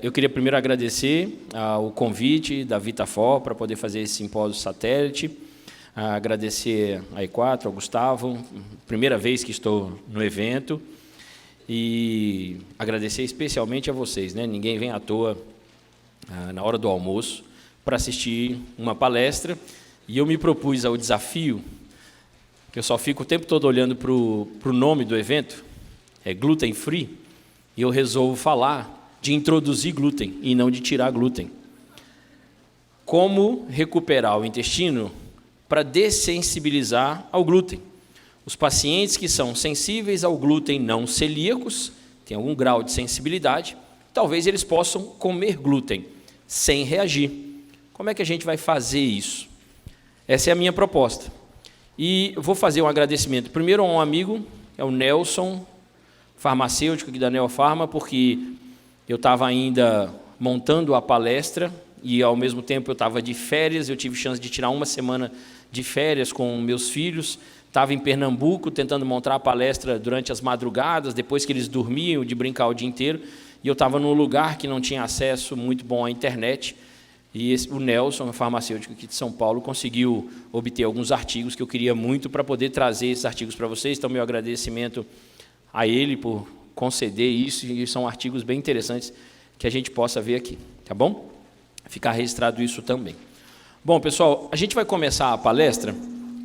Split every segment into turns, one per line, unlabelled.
Eu queria primeiro agradecer o convite da Vitafor para poder fazer esse simpósio satélite, agradecer a E4, ao Gustavo, primeira vez que estou no evento, e agradecer especialmente a vocês, né? Ninguém vem à toa na hora do almoço para assistir uma palestra, e eu me propus ao desafio, que eu só fico o tempo todo olhando para o nome do evento, é Gluten Free, e eu resolvo falar de introduzir glúten e não de tirar glúten. Como recuperar o intestino para dessensibilizar ao glúten. Os pacientes que são sensíveis ao glúten não celíacos, têm algum grau de sensibilidade, talvez eles possam comer glúten sem reagir. Como é que a gente vai fazer isso? Essa é a minha proposta. E eu vou fazer um agradecimento primeiro a um amigo, é o Nelson, farmacêutico aqui da Neofarma, porque eu estava ainda montando a palestra e, ao mesmo tempo, eu estava de férias, eu tive chance de tirar uma semana de férias com meus filhos, estava em Pernambuco tentando montar a palestra durante as madrugadas, depois que eles dormiam, de brincar o dia inteiro, e eu estava num lugar que não tinha acesso muito bom à internet, e o Nelson, farmacêutico aqui de São Paulo, conseguiu obter alguns artigos que eu queria muito para poder trazer esses artigos para vocês, então meu agradecimento a ele por conceder isso, e são artigos bem interessantes que a gente possa ver aqui, tá bom? Ficar registrado isso também. Bom, pessoal, a gente vai começar a palestra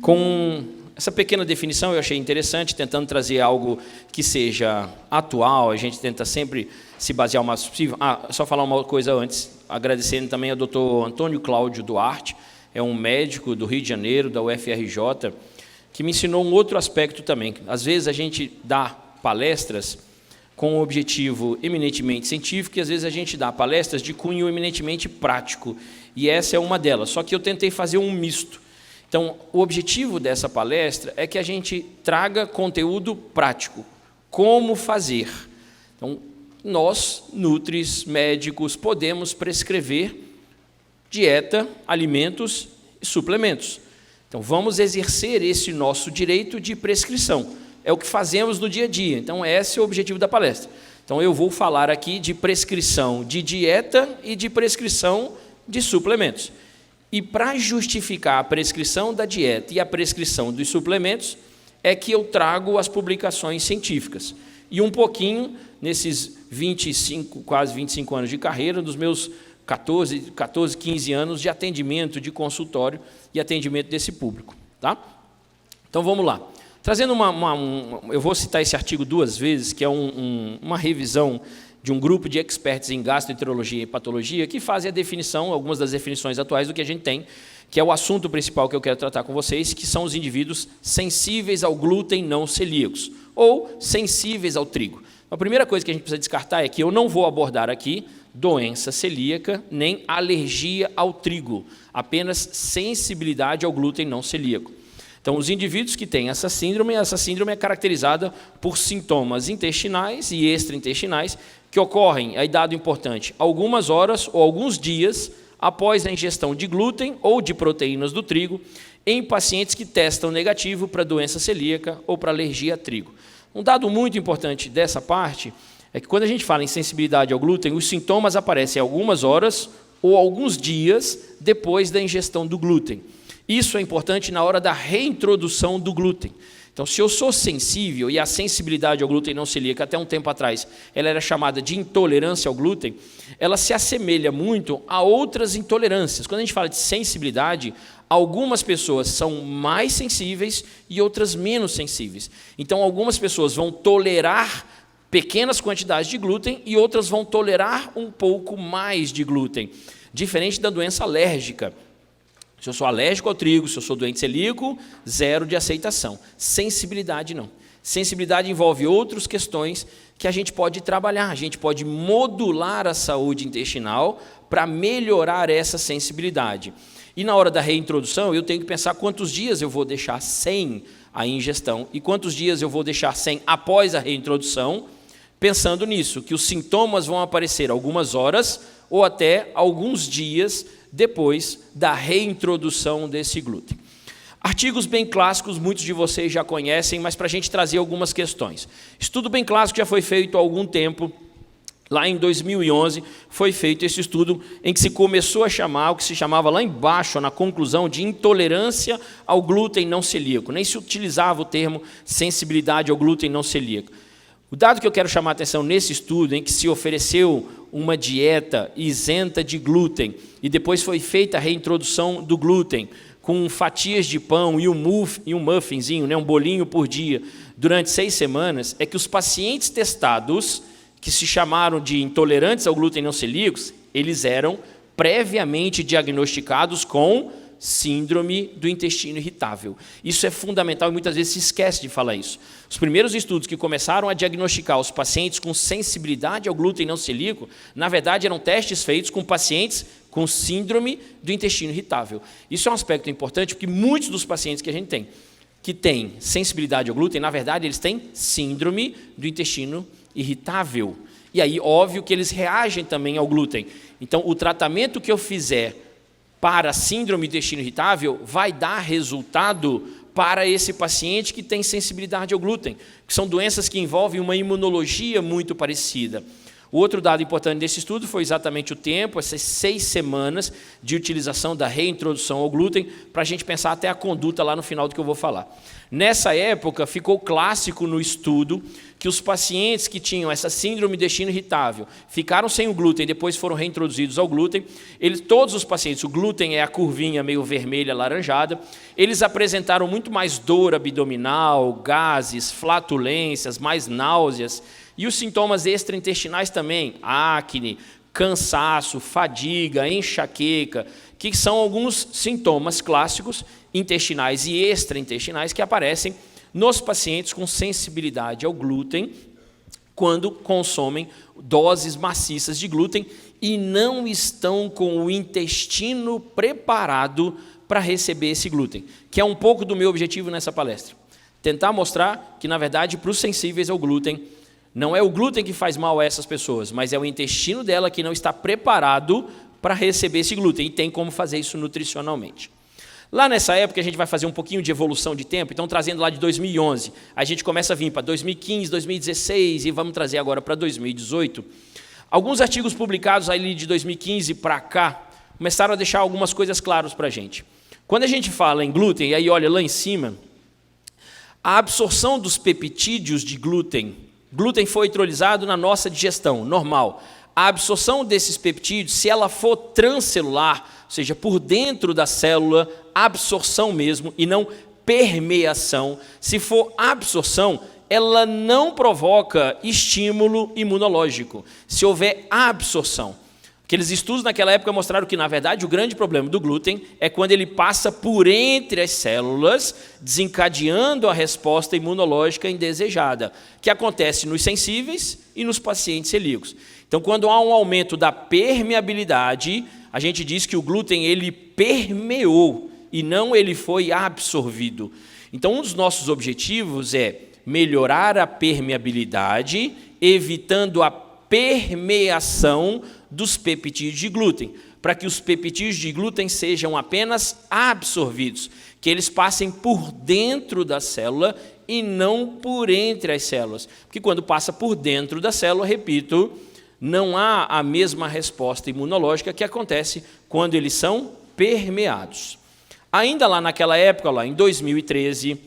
com essa pequena definição, eu achei interessante, tentando trazer algo que seja atual, a gente tenta sempre se basear o máximo possível. Só falar uma coisa antes, agradecendo também ao Dr. Antônio Cláudio Duarte, é um médico do Rio de Janeiro, da UFRJ, que me ensinou um outro aspecto também. Às vezes a gente dá palestras com um objetivo eminentemente científico, e às vezes a gente dá palestras de cunho eminentemente prático, e essa é uma delas, só que eu tentei fazer um misto. Então, o objetivo dessa palestra é que a gente traga conteúdo prático, como fazer. Então, nós, nutris, médicos, podemos prescrever dieta, alimentos e suplementos. Então, vamos exercer esse nosso direito de prescrição. É o que fazemos no dia a dia. Então, esse é o objetivo da palestra. Então, eu vou falar aqui de prescrição de dieta e de prescrição de suplementos. E para justificar a prescrição da dieta e a prescrição dos suplementos, é que eu trago as publicações científicas. E um pouquinho, nesses 25, quase 25 anos de carreira, dos meus 14, 15 anos de atendimento, de consultório e atendimento desse público. Tá? Então, vamos lá. Trazendo eu vou citar esse artigo duas vezes, que é uma revisão de um grupo de experts em gastroenterologia e patologia, que fazem a definição, algumas das definições atuais do que a gente tem, que é o assunto principal que eu quero tratar com vocês, que são os indivíduos sensíveis ao glúten não celíacos, ou sensíveis ao trigo. A primeira coisa que a gente precisa descartar é que eu não vou abordar aqui doença celíaca, nem alergia ao trigo, apenas sensibilidade ao glúten não celíaco. Então, os indivíduos que têm essa síndrome é caracterizada por sintomas intestinais e extraintestinais que ocorrem, aí dado importante, algumas horas ou alguns dias após a ingestão de glúten ou de proteínas do trigo em pacientes que testam negativo para doença celíaca ou para alergia a trigo. Um dado muito importante dessa parte é que quando a gente fala em sensibilidade ao glúten, os sintomas aparecem algumas horas ou alguns dias depois da ingestão do glúten. Isso é importante na hora da reintrodução do glúten. Então, se eu sou sensível, e a sensibilidade ao glúten não celíaco, até um tempo atrás, ela era chamada de intolerância ao glúten, ela se assemelha muito a outras intolerâncias. Quando a gente fala de sensibilidade, algumas pessoas são mais sensíveis e outras menos sensíveis. Então, algumas pessoas vão tolerar pequenas quantidades de glúten e outras vão tolerar um pouco mais de glúten, diferente da doença alérgica. Se eu sou alérgico ao trigo, se eu sou doente celíaco, zero de aceitação. Sensibilidade, não. Sensibilidade envolve outras questões que a gente pode trabalhar. A gente pode modular a saúde intestinal para melhorar essa sensibilidade. E na hora da reintrodução, eu tenho que pensar quantos dias eu vou deixar sem a ingestão e quantos dias eu vou deixar sem após a reintrodução, pensando nisso, que os sintomas vão aparecer algumas horas ou até alguns dias depois da reintrodução desse glúten. Artigos bem clássicos, muitos de vocês já conhecem, mas para a gente trazer algumas questões. Estudo bem clássico já foi feito há algum tempo, Lá em 2011 foi feito esse estudo em que se começou a chamar o que se chamava lá embaixo, na conclusão, de intolerância ao glúten não celíaco. Nem se utilizava o termo sensibilidade ao glúten não celíaco. O dado que eu quero chamar a atenção nesse estudo, em que se ofereceu uma dieta isenta de glúten e depois foi feita a reintrodução do glúten com fatias de pão e um muffinzinho, né, um bolinho por dia, durante 6 semanas, é que os pacientes testados, que se chamaram de intolerantes ao glúten não celíacos, eles eram previamente diagnosticados com síndrome do intestino irritável. Isso é fundamental e muitas vezes se esquece de falar isso. Os primeiros estudos que começaram a diagnosticar os pacientes com sensibilidade ao glúten não celíaco, na verdade eram testes feitos com pacientes com síndrome do intestino irritável. Isso é um aspecto importante porque muitos dos pacientes que a gente tem, que têm sensibilidade ao glúten, na verdade eles têm síndrome do intestino irritável. E aí, óbvio que eles reagem também ao glúten. Então, o tratamento que eu fizer para a síndrome do intestino irritável vai dar resultado para esse paciente que tem sensibilidade ao glúten, que são doenças que envolvem uma imunologia muito parecida. O outro dado importante desse estudo foi exatamente o tempo, essas 6 semanas de utilização da reintrodução ao glúten, para a gente pensar até a conduta lá no final do que eu vou falar. Nessa época, ficou clássico no estudo que os pacientes que tinham essa síndrome do intestino irritável ficaram sem o glúten, depois foram reintroduzidos ao glúten. Todos os pacientes, o glúten é a curvinha meio vermelha, alaranjada, eles apresentaram muito mais dor abdominal, gases, flatulências, mais náuseas, e os sintomas extraintestinais também, acne, cansaço, fadiga, enxaqueca, que são alguns sintomas clássicos intestinais e extraintestinais que aparecem nos pacientes com sensibilidade ao glúten quando consomem doses maciças de glúten e não estão com o intestino preparado para receber esse glúten, que é um pouco do meu objetivo nessa palestra. Tentar mostrar que, na verdade, para os sensíveis ao glúten, não é o glúten que faz mal a essas pessoas, mas é o intestino dela que não está preparado para receber esse glúten, e tem como fazer isso nutricionalmente. Lá nessa época, a gente vai fazer um pouquinho de evolução de tempo, então trazendo lá de 2011, a gente começa a vir para 2015, 2016 e vamos trazer agora para 2018. Alguns artigos publicados ali de 2015 para cá começaram a deixar algumas coisas claras para a gente. Quando a gente fala em glúten, e aí olha lá em cima, a absorção dos peptídeos de glúten foi hidrolisado na nossa digestão, normal. A absorção desses peptídeos, se ela for transcelular, ou seja, por dentro da célula, absorção mesmo, e não permeação, se for absorção, ela não provoca estímulo imunológico, se houver absorção. Aqueles estudos naquela época mostraram que, na verdade, o grande problema do glúten é quando ele passa por entre as células, desencadeando a resposta imunológica indesejada, que acontece nos sensíveis e nos pacientes celíacos. Então, quando há um aumento da permeabilidade, a gente diz que o glúten ele permeou e não ele foi absorvido. Então, um dos nossos objetivos é melhorar a permeabilidade, evitando a permeação dos peptídeos de glúten, para que os peptídeos de glúten sejam apenas absorvidos, que eles passem por dentro da célula e não por entre as células. Porque quando passa por dentro da célula, repito, não há a mesma resposta imunológica que acontece quando eles são permeados. Ainda lá naquela época, lá em 2013,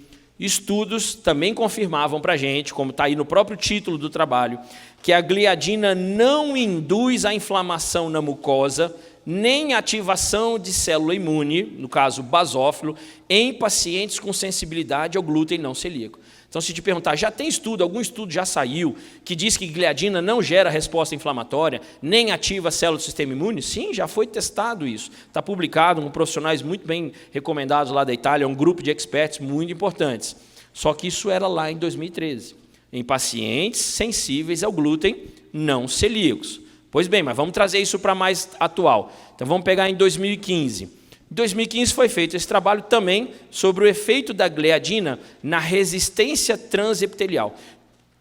estudos também confirmavam para a gente, como está aí no próprio título do trabalho, que a gliadina não induz a inflamação na mucosa, nem ativação de célula imune, no caso basófilo, em pacientes com sensibilidade ao glúten não celíaco. Então, se te perguntar, já tem estudo, algum estudo já saiu, que diz que gliadina não gera resposta inflamatória, nem ativa a célula do sistema imune? Sim, já foi testado isso. Está publicado com profissionais muito bem recomendados lá da Itália, um grupo de experts muito importantes. Só que isso era lá em 2013, em pacientes sensíveis ao glúten não celíacos. Pois bem, mas vamos trazer isso para mais atual. Então, vamos pegar em 2015. Em 2015 foi feito esse trabalho também sobre o efeito da gliadina na resistência transepitelial.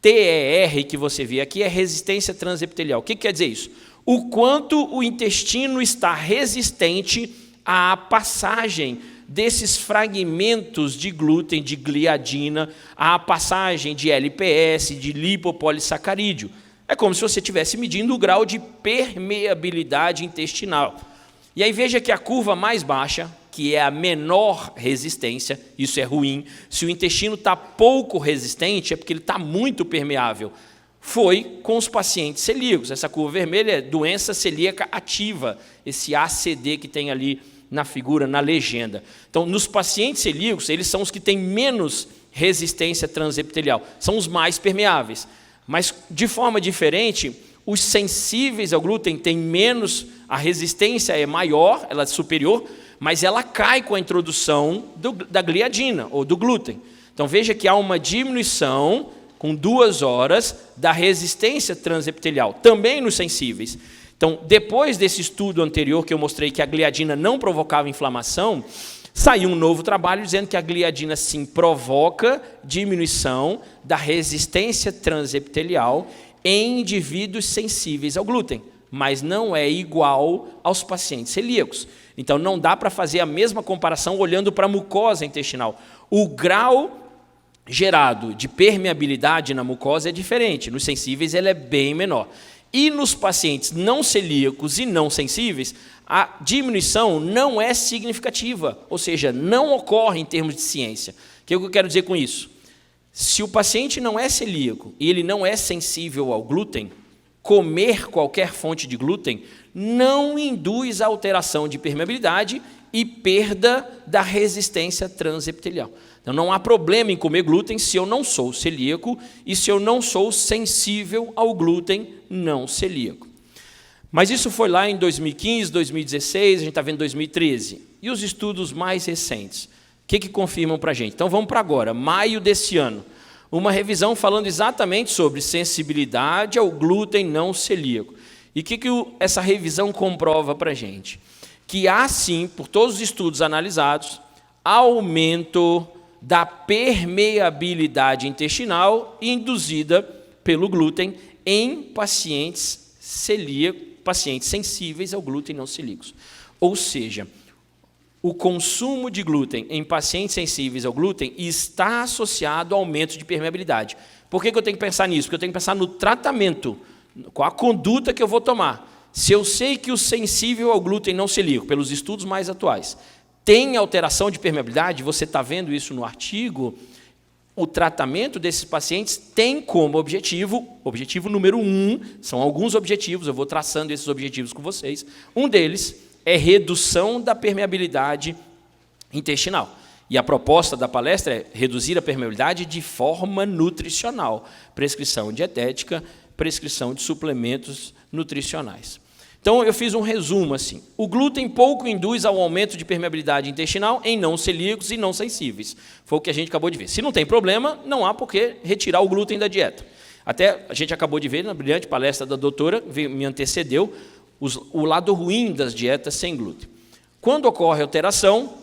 TER, que você vê aqui, é resistência transepitelial. O que quer dizer isso? O quanto o intestino está resistente à passagem desses fragmentos de glúten, de gliadina, à passagem de LPS, de lipopolissacarídeo. É como se você estivesse medindo o grau de permeabilidade intestinal. E aí veja que a curva mais baixa, que é a menor resistência, isso é ruim. Se o intestino está pouco resistente, é porque ele está muito permeável. Foi com os pacientes celíacos. Essa curva vermelha é doença celíaca ativa, esse ACD que tem ali na figura, na legenda. Então, nos pacientes celíacos, eles são os que têm menos resistência transepitelial, são os mais permeáveis. Mas, de forma diferente, os sensíveis ao glúten têm menos, a resistência é maior, ela é superior, mas ela cai com a introdução da gliadina, ou do glúten. Então, veja que há uma diminuição, com 2 horas, da resistência transepitelial, também nos sensíveis. Então, depois desse estudo anterior que eu mostrei que a gliadina não provocava inflamação, saiu um novo trabalho dizendo que a gliadina, sim, provoca diminuição da resistência transepitelial em indivíduos sensíveis ao glúten, mas não é igual aos pacientes celíacos. Então, não dá para fazer a mesma comparação olhando para a mucosa intestinal. O grau gerado de permeabilidade na mucosa é diferente. Nos sensíveis, ele é bem menor. E nos pacientes não celíacos e não sensíveis, a diminuição não é significativa, ou seja, não ocorre em termos de ciência. O que eu quero dizer com isso? Se o paciente não é celíaco e ele não é sensível ao glúten, comer qualquer fonte de glúten não induz a alteração de permeabilidade e perda da resistência transepitelial. Então, não há problema em comer glúten se eu não sou celíaco e se eu não sou sensível ao glúten não celíaco. Mas isso foi lá em 2015, 2016, a gente está vendo 2013. E os estudos mais recentes? O que confirmam para a gente? Então, vamos para agora, maio desse ano. Uma revisão falando exatamente sobre sensibilidade ao glúten não celíaco. E o que essa revisão comprova para a gente? Que há, sim, por todos os estudos analisados, aumento da permeabilidade intestinal induzida pelo glúten em pacientes celíacos, pacientes sensíveis ao glúten não celíacos. Ou seja, o consumo de glúten em pacientes sensíveis ao glúten está associado ao aumento de permeabilidade. Por que eu tenho que pensar nisso? Porque eu tenho que pensar no tratamento, qual a conduta que eu vou tomar. Se eu sei que o sensível ao glúten não celíaco, pelos estudos mais atuais, tem alteração de permeabilidade, você está vendo isso no artigo, o tratamento desses pacientes tem como objetivo número 1, são alguns objetivos, eu vou traçando esses objetivos com vocês, um deles é redução da permeabilidade intestinal. E a proposta da palestra é reduzir a permeabilidade de forma nutricional, prescrição dietética, prescrição de suplementos nutricionais. Então, eu fiz um resumo assim. O glúten pouco induz ao aumento de permeabilidade intestinal em não celíacos e não sensíveis. Foi o que a gente acabou de ver. Se não tem problema, não há por que retirar o glúten da dieta. Até a gente acabou de ver na brilhante palestra da doutora, me antecedeu, o lado ruim das dietas sem glúten. Quando ocorre alteração,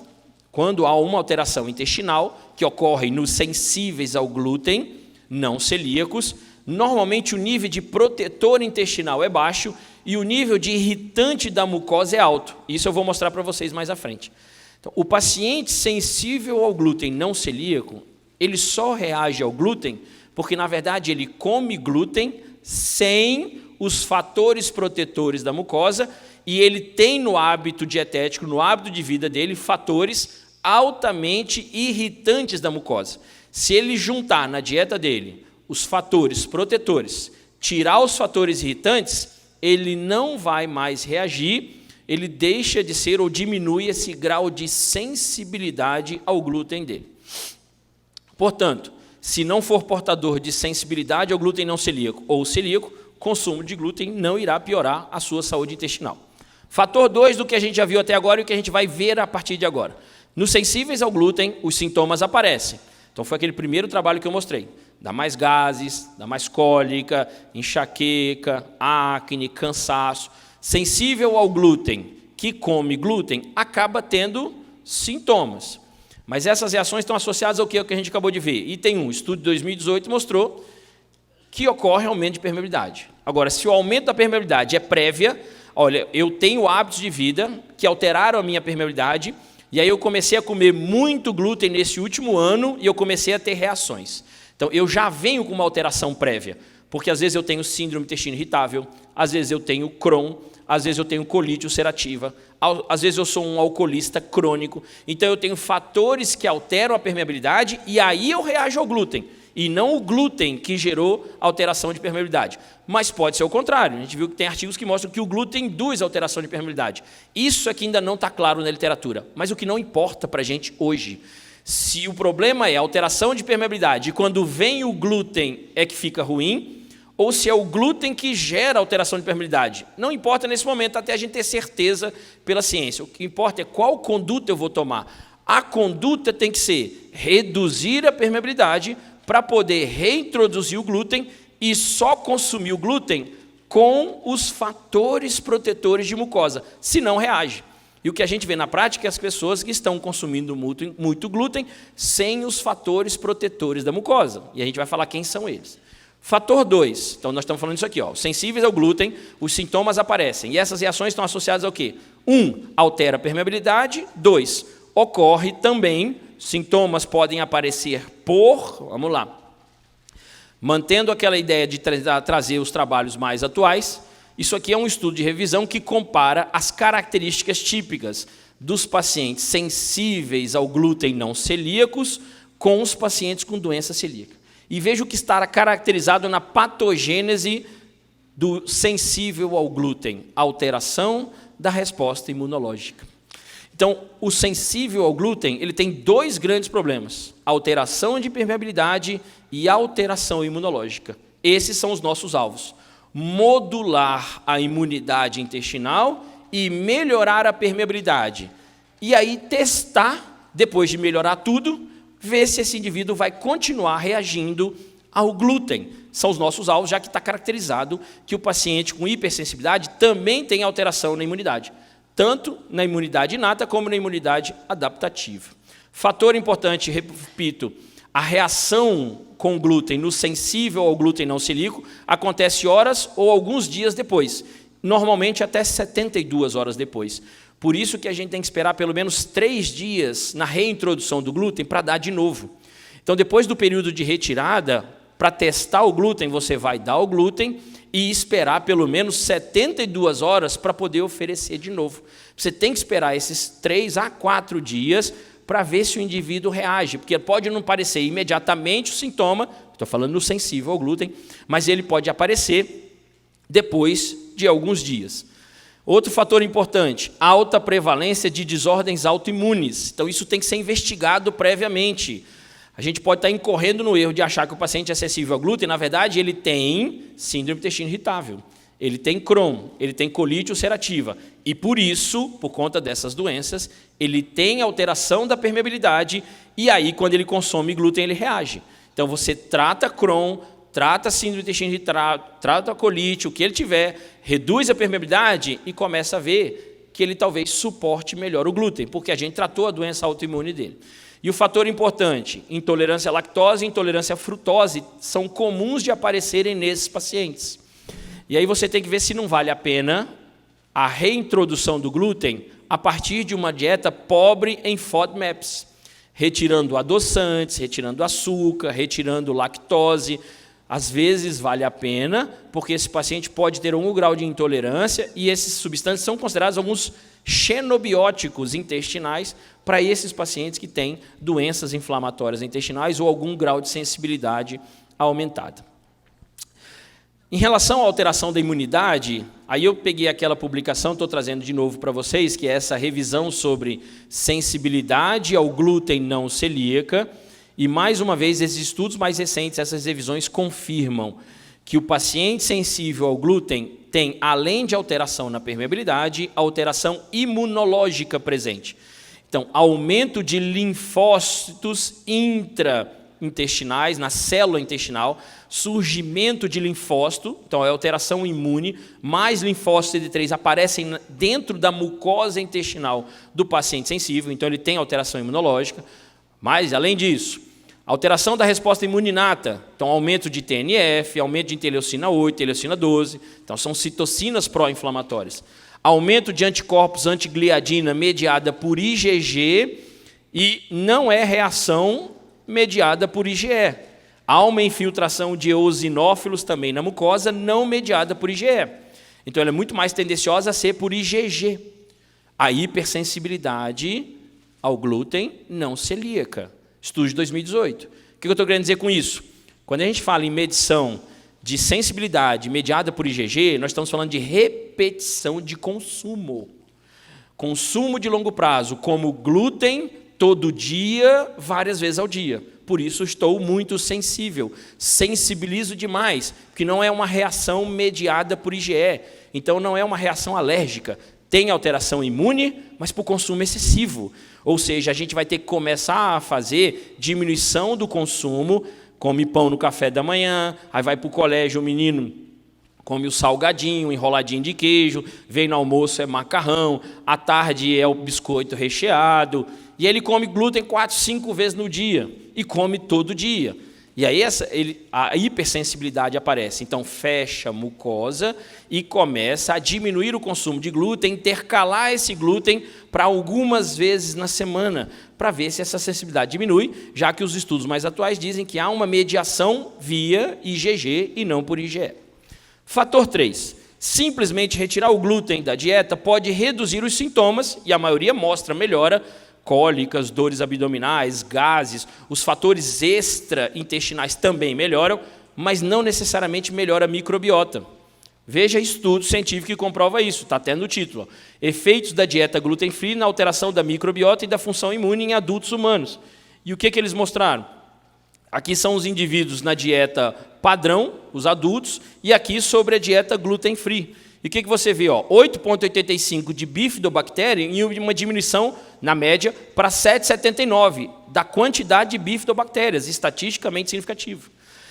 quando há uma alteração intestinal, que ocorre nos sensíveis ao glúten, não celíacos, normalmente o nível de protetor intestinal é baixo e o nível de irritante da mucosa é alto. Isso eu vou mostrar para vocês mais à frente. Então, o paciente sensível ao glúten não celíaco, ele só reage ao glúten porque, na verdade, ele come glúten sem os fatores protetores da mucosa e ele tem no hábito dietético, no hábito de vida dele, fatores altamente irritantes da mucosa. Se ele juntar na dieta dele os fatores protetores, tirar os fatores irritantes, ele não vai mais reagir, ele deixa de ser ou diminui esse grau de sensibilidade ao glúten dele. Portanto, se não for portador de sensibilidade ao glúten não celíaco ou celíaco, consumo de glúten não irá piorar a sua saúde intestinal. Fator 2 do que a gente já viu até agora e o que a gente vai ver a partir de agora. Nos sensíveis ao glúten, os sintomas aparecem. Então, foi aquele primeiro trabalho que eu mostrei. Dá mais gases, dá mais cólica, enxaqueca, acne, cansaço. Sensível ao glúten, que come glúten, acaba tendo sintomas. Mas essas reações estão associadas ao que a gente acabou de ver. E tem um estudo de 2018 que mostrou que ocorre aumento de permeabilidade. Agora, se o aumento da permeabilidade é prévia, olha, eu tenho hábitos de vida que alteraram a minha permeabilidade, e aí eu comecei a comer muito glúten nesse último ano e eu comecei a ter reações. Então, eu já venho com uma alteração prévia. porque às vezes eu tenho síndrome do intestino irritável, às vezes eu tenho Crohn, às vezes eu tenho colite ulcerativa, às vezes eu sou um alcoolista crônico, então eu tenho fatores que alteram a permeabilidade e aí eu reajo ao glúten, e não o glúten que gerou alteração de permeabilidade. Mas pode ser o contrário, a gente viu que tem artigos que mostram que o glúten induz alteração de permeabilidade. Isso aqui ainda não está claro na literatura, mas o que não importa para a gente hoje, se o problema é alteração de permeabilidade e quando vem o glúten é que fica ruim, ou se é o glúten que gera alteração de permeabilidade. Não importa nesse momento, até a gente ter certeza pela ciência. O que importa é qual conduta eu vou tomar. A conduta tem que ser reduzir a permeabilidade para poder reintroduzir o glúten e só consumir o glúten com os fatores protetores de mucosa, senão reage. E o que a gente vê na prática é as pessoas que estão consumindo muito glúten sem os fatores protetores da mucosa. E a gente vai falar quem são eles. Fator 2, então nós estamos falando disso aqui, ó, sensíveis ao glúten, os sintomas aparecem. E essas reações estão associadas ao quê? 1, altera a permeabilidade. 2, ocorre também, sintomas podem aparecer vamos lá, mantendo aquela ideia de trazer os trabalhos mais atuais, isso aqui é um estudo de revisão que compara as características típicas dos pacientes sensíveis ao glúten não celíacos com os pacientes com doença celíaca. E veja o que está caracterizado na patogênese do sensível ao glúten, alteração da resposta imunológica. Então, o sensível ao glúten, ele tem 2 grandes problemas, alteração de permeabilidade e alteração imunológica. Esses são os nossos alvos. Modular a imunidade intestinal e melhorar a permeabilidade. E aí testar, depois de melhorar tudo, ver se esse indivíduo vai continuar reagindo ao glúten. São os nossos alvos, já que está caracterizado que o paciente com hipersensibilidade também tem alteração na imunidade, tanto na imunidade inata como na imunidade adaptativa. Fator importante, repito, a reação com glúten no sensível ao glúten não celíaco acontece horas ou alguns dias depois, normalmente até 72 horas depois. Por isso que a gente tem que esperar pelo menos 3 dias na reintrodução do glúten para dar de novo. Então, depois do período de retirada, para testar o glúten, você vai dar o glúten e esperar pelo menos 72 horas para poder oferecer de novo. Você tem que esperar esses 3 a 4 dias para ver se o indivíduo reage, porque pode não parecer imediatamente o sintoma, estou falando no sensível ao glúten, mas ele pode aparecer depois de alguns dias. Outro fator importante, alta prevalência de desordens autoimunes. Então, isso tem que ser investigado previamente. A gente pode estar incorrendo no erro de achar que o paciente é sensível ao glúten, na verdade, ele tem síndrome do intestino irritável, ele tem Crohn, ele tem colite ulcerativa, e por isso, por conta dessas doenças, ele tem alteração da permeabilidade, e aí, quando ele consome glúten, ele reage. Então, você trata Crohn, trata a síndrome do intestino irritável, trata a colite, o que ele tiver, reduz a permeabilidade e começa a ver que ele talvez suporte melhor o glúten, porque a gente tratou a doença autoimune dele. E o fator importante, intolerância à lactose e intolerância à frutose, são comuns de aparecerem nesses pacientes. E aí você tem que ver se não vale a pena a reintrodução do glúten a partir de uma dieta pobre em FODMAPs, retirando adoçantes, retirando açúcar, retirando lactose. Às vezes vale a pena, porque esse paciente pode ter algum grau de intolerância e esses substâncias são considerados alguns xenobióticos intestinais para esses pacientes que têm doenças inflamatórias intestinais ou algum grau de sensibilidade aumentada. Em relação à alteração da imunidade, aí eu peguei aquela publicação, estou trazendo de novo para vocês, que é essa revisão sobre sensibilidade ao glúten não celíaca, e mais uma vez, esses estudos mais recentes, essas revisões confirmam que o paciente sensível ao glúten tem, além de alteração na permeabilidade, alteração imunológica presente. Então, aumento de linfócitos intraintestinais, na célula intestinal, surgimento de linfócito, então é alteração imune, mais linfócitos CD3 aparecem dentro da mucosa intestinal do paciente sensível, então ele tem alteração imunológica. Mas, além disso, alteração da resposta imune inata, então aumento de TNF, aumento de interleucina 8, interleucina 12, então são citocinas pró-inflamatórias. Aumento de anticorpos antigliadina mediada por IgG e não é reação mediada por IgE. Há uma infiltração de eosinófilos também na mucosa, não mediada por IgE. Então, ela é muito mais tendenciosa a ser por IgG. A hipersensibilidade ao glúten não celíaca. Estudo de 2018. O que eu estou querendo dizer com isso? Quando a gente fala em medição de sensibilidade mediada por IgG, nós estamos falando de repetição de consumo. Consumo de longo prazo, como glúten, todo dia, várias vezes ao dia. Por isso estou muito sensível, sensibilizo demais, porque não é uma reação mediada por IgE, então não é uma reação alérgica. Tem alteração imune, mas por consumo excessivo. Ou seja, a gente vai ter que começar a fazer diminuição do consumo, come pão no café da manhã, aí vai para o colégio, o menino come o salgadinho, enroladinho de queijo, vem no almoço é macarrão, à tarde é o biscoito recheado, e ele come glúten 4, 5 vezes no dia, e come todo dia. E aí a hipersensibilidade aparece. Então, fecha a mucosa e começa a diminuir o consumo de glúten, intercalar esse glúten para algumas vezes na semana, para ver se essa sensibilidade diminui, já que os estudos mais atuais dizem que há uma mediação via IgG e não por IgE. Fator 3. Simplesmente retirar o glúten da dieta pode reduzir os sintomas, e a maioria mostra melhora, cólicas, dores abdominais, gases, os fatores extraintestinais também melhoram, mas não necessariamente melhora a microbiota. Veja estudo científico que comprova isso, está até no título. Efeitos da dieta gluten-free na alteração da microbiota e da função imune em adultos humanos. E o que eles mostraram? Aqui são os indivíduos na dieta padrão, os adultos, e aqui sobre a dieta gluten-free. E o que você vê? 8,85 de bifidobactéria e uma diminuição, na média, para 7,79 da quantidade de bifidobactérias, estatisticamente significativo.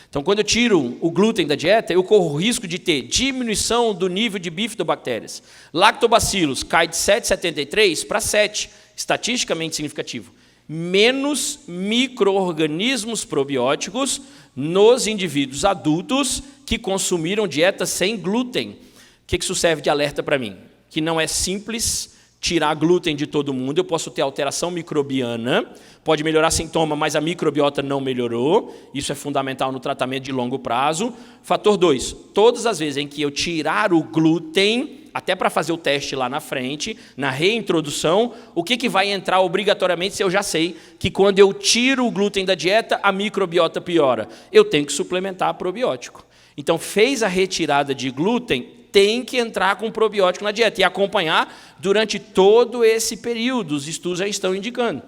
Então, quando eu tiro o glúten da dieta, eu corro o risco de ter diminuição do nível de bifidobactérias. Lactobacillus cai de 7,73 para 7, estatisticamente significativo. Menos micro-organismos probióticos nos indivíduos adultos que consumiram dieta sem glúten. O que isso serve de alerta para mim? Que não é simples tirar glúten de todo mundo, eu posso ter alteração microbiana, pode melhorar sintoma, mas a microbiota não melhorou, isso é fundamental no tratamento de longo prazo. Fator 2, todas as vezes em que eu tirar o glúten, até para fazer o teste lá na frente, na reintrodução, o que vai entrar obrigatoriamente, se eu já sei que quando eu tiro o glúten da dieta, a microbiota piora? Eu tenho que suplementar probiótico. Então, fez a retirada de glúten, tem que entrar com probiótico na dieta e acompanhar durante todo esse período. Os estudos já estão indicando.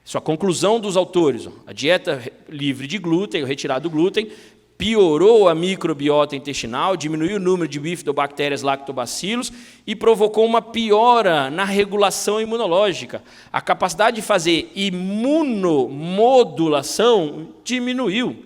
Isso é a conclusão dos autores. A dieta livre de glúten, retirado do glúten, piorou a microbiota intestinal, diminuiu o número de bifidobactérias lactobacillus e provocou uma piora na regulação imunológica. A capacidade de fazer imunomodulação diminuiu.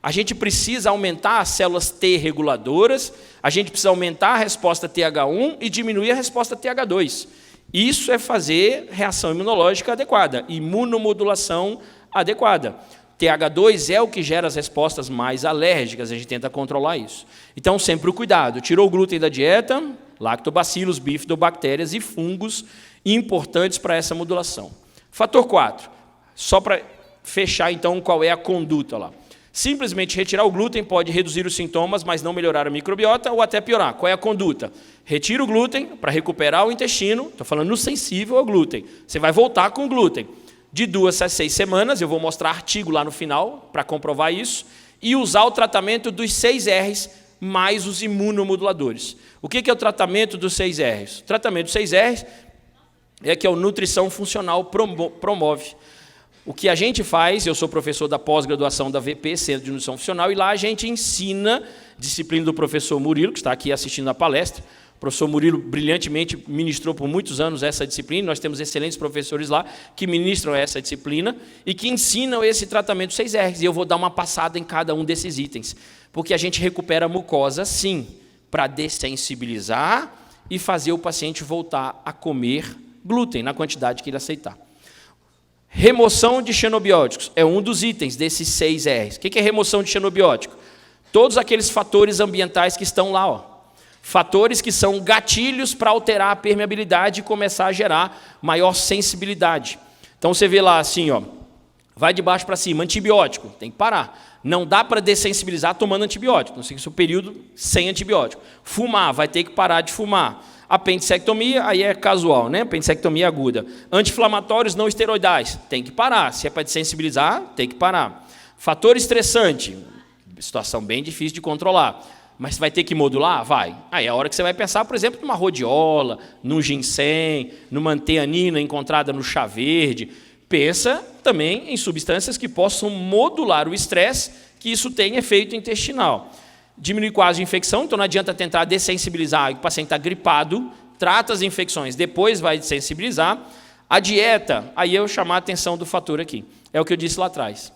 A gente precisa aumentar as células T reguladoras, a gente precisa aumentar a resposta TH1 e diminuir a resposta TH2. Isso é fazer reação imunológica adequada, imunomodulação adequada. TH2 é o que gera as respostas mais alérgicas, a gente tenta controlar isso. Então, sempre o cuidado. Tirou o glúten da dieta, lactobacillus, bifidobactérias e fungos importantes para essa modulação. Fator 4, só para fechar, então, qual é a conduta lá. Simplesmente retirar o glúten pode reduzir os sintomas, mas não melhorar a microbiota ou até piorar. Qual é a conduta? Retira o glúten para recuperar o intestino, estou falando no sensível ao glúten. Você vai voltar com o glúten. De 2 a 6 semanas, eu vou mostrar artigo lá no final para comprovar isso, e usar o tratamento dos 6 R's mais os imunomoduladores. O que é o tratamento dos 6 R's? O tratamento dos 6 R's é que a nutrição funcional promove. O que a gente faz, eu sou professor da pós-graduação da VP, Centro de Nutrição Funcional, e lá a gente ensina, disciplina do professor Murilo, que está aqui assistindo a palestra. O professor Murilo brilhantemente ministrou por muitos anos essa disciplina, nós temos excelentes professores lá que ministram essa disciplina e que ensinam esse tratamento 6Rs, e eu vou dar uma passada em cada um desses itens, porque a gente recupera a mucosa, sim, para dessensibilizar e fazer o paciente voltar a comer glúten na quantidade que ele aceitar. Remoção de xenobióticos é um dos itens desses 6 R's. O que é remoção de xenobiótico? Todos aqueles fatores ambientais que estão lá. Fatores que são gatilhos para alterar a permeabilidade e começar a gerar maior sensibilidade. Então, você vê lá assim, Vai de baixo para cima, antibiótico, tem que parar. Não dá para dessensibilizar tomando antibiótico, não sei se é o período sem antibiótico. Fumar, vai ter que parar de fumar. Apendicectomia, aí é casual, né? Apendicectomia aguda. Anti-inflamatórios não esteroidais, tem que parar. Se é para dessensibilizar, tem que parar. Fator estressante, situação bem difícil de controlar. Mas vai ter que modular? Vai. Aí é a hora que você vai pensar, por exemplo, numa rhodiola, no ginseng, numa anteanina encontrada no chá verde. Pensa também em substâncias que possam modular o estresse, que isso tem efeito intestinal. Diminui quase a infecção, então não adianta tentar dessensibilizar, o paciente está gripado, trata as infecções, depois vai dessensibilizar. A dieta, aí eu chamar a atenção do fator aqui, é o que eu disse lá atrás.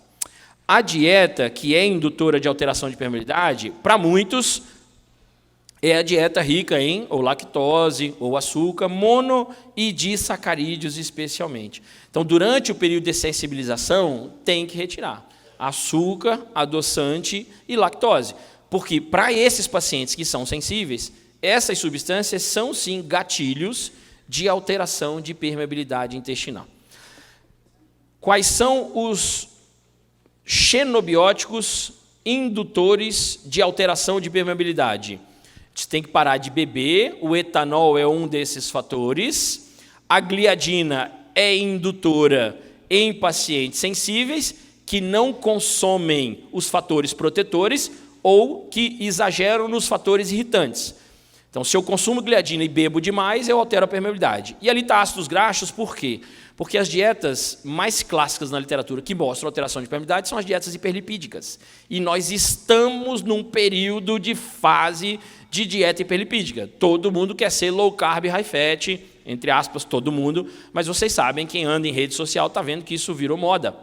A dieta, que é indutora de alteração de permeabilidade, para muitos, é a dieta rica em ou lactose, ou açúcar, mono e disacarídeos especialmente. Então, durante o período de sensibilização, tem que retirar açúcar, adoçante e lactose. Porque, para esses pacientes que são sensíveis, essas substâncias são, sim, gatilhos de alteração de permeabilidade intestinal. Quais são os xenobióticos indutores de alteração de permeabilidade? Você tem que parar de beber, o etanol é um desses fatores, a gliadina é indutora em pacientes sensíveis que não consomem os fatores protetores ou que exageram nos fatores irritantes. Então, se eu consumo gliadina e bebo demais, eu altero a permeabilidade. E ali está ácidos graxos, por quê? Porque as dietas mais clássicas na literatura que mostram alteração de permeabilidade são as dietas hiperlipídicas. E nós estamos num período de fase de dieta hiperlipídica. Todo mundo quer ser low carb, high fat, entre aspas, todo mundo, mas vocês sabem, quem anda em rede social está vendo que isso virou moda.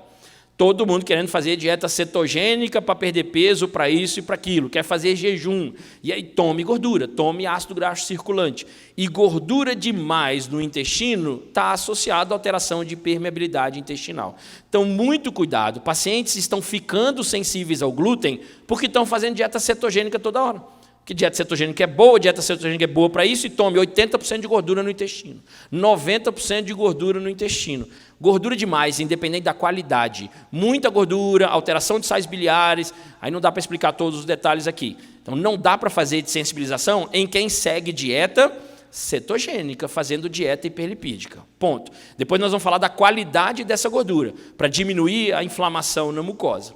Todo mundo querendo fazer dieta cetogênica para perder peso, para isso e para aquilo. Quer fazer jejum. E aí tome gordura, tome ácido graxo circulante. E gordura demais no intestino está associado à alteração de permeabilidade intestinal. Então, muito cuidado. Pacientes estão ficando sensíveis ao glúten porque estão fazendo dieta cetogênica toda hora. Que dieta cetogênica é boa, dieta cetogênica é boa para isso, e tome 80% de gordura no intestino, 90% de gordura no intestino. Gordura demais, independente da qualidade. Muita gordura, alteração de sais biliares, aí não dá para explicar todos os detalhes aqui. Então, não dá para fazer desensibilização em quem segue dieta cetogênica, fazendo dieta hiperlipídica. Ponto. Depois nós vamos falar da qualidade dessa gordura, para diminuir a inflamação na mucosa.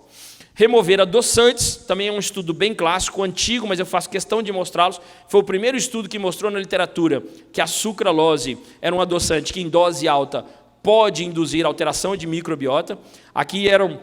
Remover adoçantes, também é um estudo bem clássico, antigo, mas eu faço questão de mostrá-los. Foi o primeiro estudo que mostrou na literatura que a sucralose era um adoçante que, em dose alta, pode induzir alteração de microbiota. Aqui eram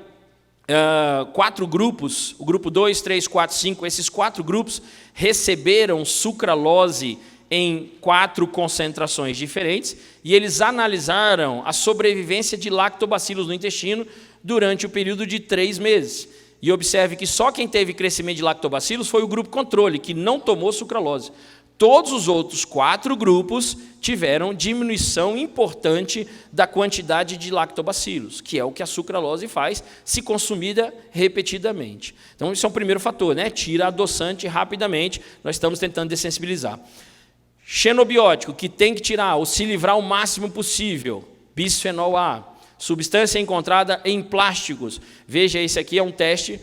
4 grupos, o grupo 2, 3, 4, 5, esses 4 grupos receberam sucralose em 4 concentrações diferentes, e eles analisaram a sobrevivência de lactobacilos no intestino durante o período de 3 meses. E observe que só quem teve crescimento de lactobacilos foi o grupo controle, que não tomou sucralose. Todos os outros 4 grupos tiveram diminuição importante da quantidade de lactobacilos, que é o que a sucralose faz se consumida repetidamente. Então, isso é um primeiro fator, né? Tira adoçante rapidamente, nós estamos tentando dessensibilizar. Xenobiótico, que tem que tirar ou se livrar o máximo possível, bisfenol A. Substância encontrada em plásticos. Veja, esse aqui é um teste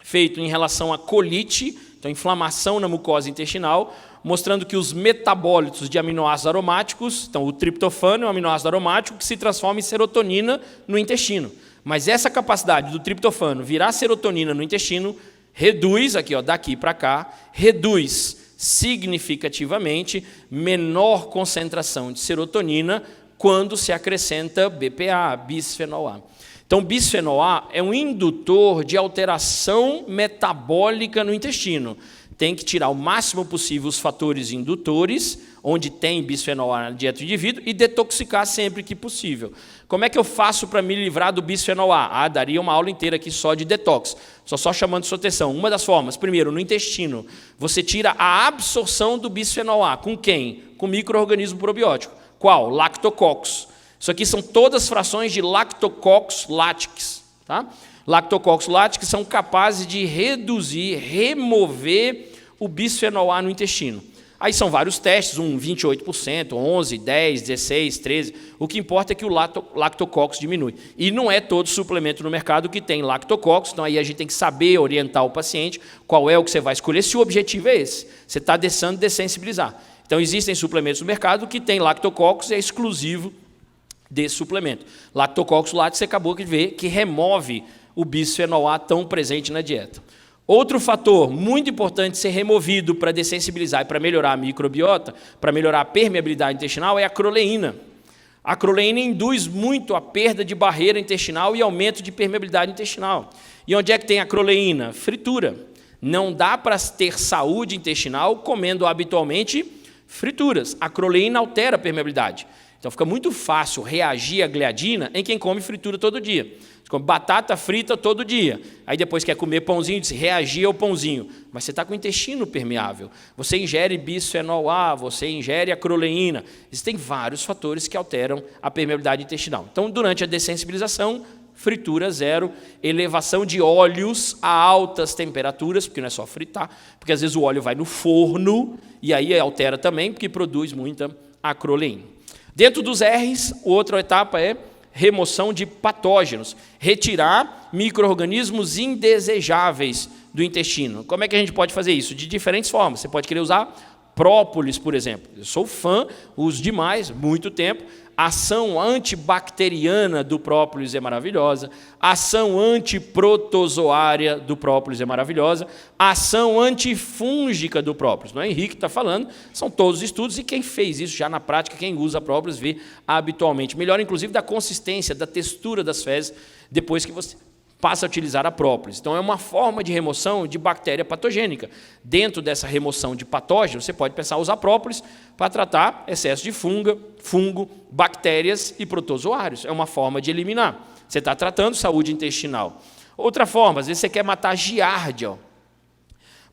feito em relação à colite, então inflamação na mucosa intestinal, mostrando que os metabólitos de aminoácidos aromáticos, então o triptofano é um aminoácido aromático que se transforma em serotonina no intestino. Mas essa capacidade do triptofano virar serotonina no intestino reduz, aqui, ó, daqui para cá, reduz significativamente menor concentração de serotonina quando se acrescenta BPA, bisfenol A. Então, bisfenol A é um indutor de alteração metabólica no intestino. Tem que tirar o máximo possível os fatores indutores, onde tem bisfenol A na dieta do indivíduo, e detoxicar sempre que possível. Como é que eu faço para me livrar do bisfenol A? Daria uma aula inteira aqui só de detox. Só chamando sua atenção. Uma das formas, primeiro, no intestino, você tira a absorção do bisfenol A. Com quem? Com micro-organismo probiótico. Qual? Lactococcus. Isso aqui são todas frações de Lactococcus latex. Tá? Lactococcus latex são capazes de reduzir, remover o bisfenol A no intestino. Aí são vários testes, 28%, 11%, 10%, 16%, 13%. O que importa é que o lactococcus diminui. E não é todo suplemento no mercado que tem lactococcus, então aí a gente tem que saber orientar o paciente qual é o que você vai escolher, se o objetivo é esse. Você está deixando de dessensibilizar. Então existem suplementos no mercado que tem lactococcus e é exclusivo desse suplemento. Lactococcus latte, você acabou de ver que remove o bisfenol A tão presente na dieta. Outro fator muito importante ser removido para dessensibilizar e para melhorar a microbiota, para melhorar a permeabilidade intestinal, é a acroleína. A acroleína induz muito a perda de barreira intestinal e aumento de permeabilidade intestinal. E onde é que tem a acroleína? Fritura. Não dá para ter saúde intestinal comendo habitualmente frituras. A acroleína altera a permeabilidade. Então fica muito fácil reagir à gliadina em quem come fritura todo dia. Você come batata frita todo dia. Aí depois quer comer pãozinho, diz reagir ao pãozinho. Mas você está com o intestino permeável. Você ingere bisfenol A, você ingere acroleína. Existem vários fatores que alteram a permeabilidade intestinal. Então, durante a dessensibilização, fritura zero, elevação de óleos a altas temperaturas, porque não é só fritar, porque às vezes o óleo vai no forno e aí altera também, porque produz muita acroleína. Dentro dos R's, outra etapa é remoção de patógenos, retirar micro-organismos indesejáveis do intestino. Como é que a gente pode fazer isso? De diferentes formas. Você pode querer usar própolis, por exemplo. Eu sou fã, uso demais, muito tempo. A ação antibacteriana do própolis é maravilhosa, a ação antiprotozoária do própolis é maravilhosa, a ação antifúngica do própolis. Não é Henrique que está falando, são todos os estudos, e quem fez isso já na prática, quem usa própolis, vê habitualmente. Melhora, inclusive, da consistência, da textura das fezes, depois que você passa a utilizar a própolis. Então, é uma forma de remoção de bactéria patogênica. Dentro dessa remoção de patógenos, você pode pensar em usar própolis para tratar excesso de fungo, bactérias e protozoários. É uma forma de eliminar. Você está tratando saúde intestinal. Outra forma, às vezes você quer matar giardia.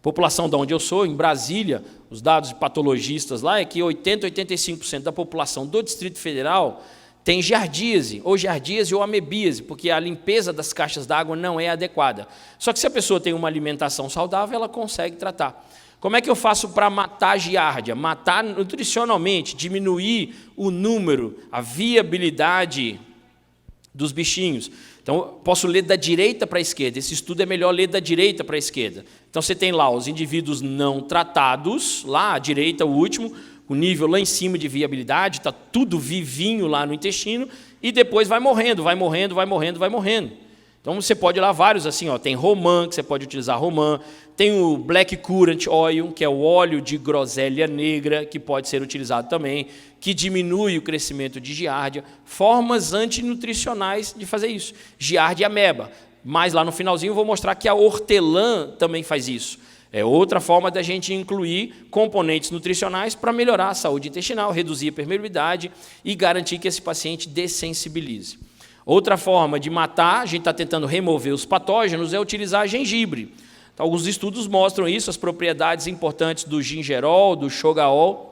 População de onde eu sou, em Brasília, os dados de patologistas lá é que 80% a 85% da população do Distrito Federal tem giardíase ou amebíase, porque a limpeza das caixas d'água não é adequada. Só que se a pessoa tem uma alimentação saudável, ela consegue tratar. Como é que eu faço para matar a giardia? Matar nutricionalmente, diminuir o número, a viabilidade dos bichinhos. Então, eu posso ler da direita para a esquerda. Esse estudo é melhor ler da direita para a esquerda. Então, você tem lá os indivíduos não tratados, lá à direita, o último, o nível lá em cima de viabilidade, está tudo vivinho lá no intestino, e depois vai morrendo. Então, você pode ir lá vários, assim, ó, tem romã, que você pode utilizar romã, tem o black currant oil, que é o óleo de groselha negra, que pode ser utilizado também, que diminui o crescimento de giardia, formas antinutricionais de fazer isso. Giardia e ameba. Mas lá no finalzinho eu vou mostrar que a hortelã também faz isso. É outra forma da gente incluir componentes nutricionais para melhorar a saúde intestinal, reduzir a permeabilidade e garantir que esse paciente dessensibilize. Outra forma de matar, a gente está tentando remover os patógenos, é utilizar gengibre. Então, alguns estudos mostram isso, as propriedades importantes do gingerol, do shogaol.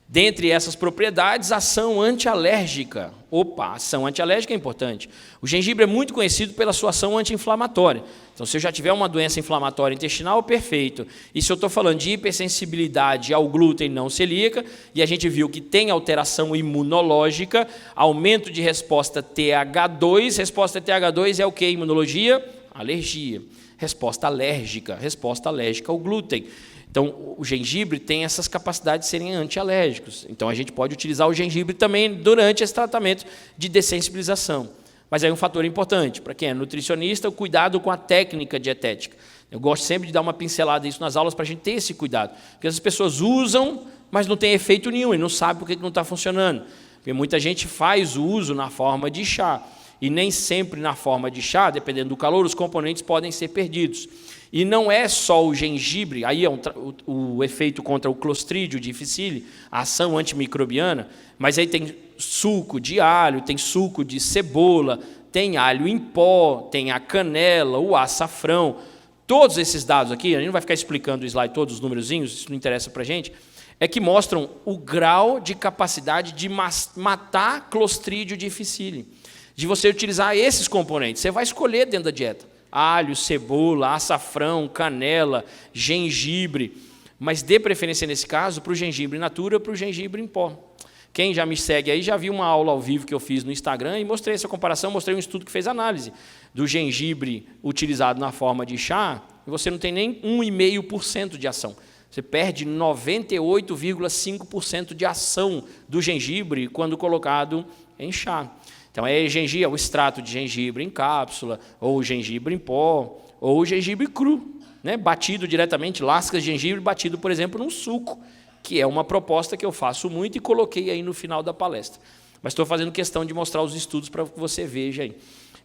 Dentre essas propriedades, ação antialérgica. Ação antialérgica é importante. O gengibre é muito conhecido pela sua ação anti-inflamatória. Então, se eu já tiver uma doença inflamatória intestinal, perfeito. E se eu estou falando de hipersensibilidade ao glúten não celíaca, e a gente viu que tem alteração imunológica, aumento de resposta TH2. Resposta TH2 é o que? Imunologia? Alergia. Resposta alérgica ao glúten. Então, o gengibre tem essas capacidades de serem antialérgicos. Então, a gente pode utilizar o gengibre também durante esse tratamento de dessensibilização. Mas aí um fator importante, para quem é nutricionista, o cuidado com a técnica dietética. Eu gosto sempre de dar uma pincelada nisso nas aulas para a gente ter esse cuidado. Porque as pessoas usam, mas não tem efeito nenhum e não sabe por que não está funcionando. Porque muita gente faz o uso na forma de chá. E nem sempre na forma de chá, dependendo do calor, os componentes podem ser perdidos. E não é só o gengibre, aí é o efeito contra o Clostridium difficile, a ação antimicrobiana, mas aí tem suco de alho, tem suco de cebola, tem alho em pó, tem a canela, o açafrão. Todos esses dados aqui, a gente não vai ficar explicando o slide, todos os numerozinhos, isso não interessa para a gente, é que mostram o grau de capacidade de matar Clostridium difficile, de você utilizar esses componentes. Você vai escolher dentro da dieta. Alho, cebola, açafrão, canela, gengibre. mas dê preferência nesse caso para o gengibre in natura, para o gengibre em pó. Quem já me segue aí já viu uma aula ao vivo que eu fiz no Instagram e mostrei essa comparação, mostrei um estudo que fez análise do gengibre utilizado na forma de chá, e você não tem nem 1,5% de ação. Você perde 98,5% de ação do gengibre quando colocado em chá. Então, é o extrato de gengibre em cápsula, ou o gengibre em pó, ou o gengibre cru, né? Batido diretamente, lascas de gengibre batido, por exemplo, num suco, que é uma proposta que eu faço muito e coloquei aí no final da palestra. Mas estou fazendo questão de mostrar os estudos para que você veja aí.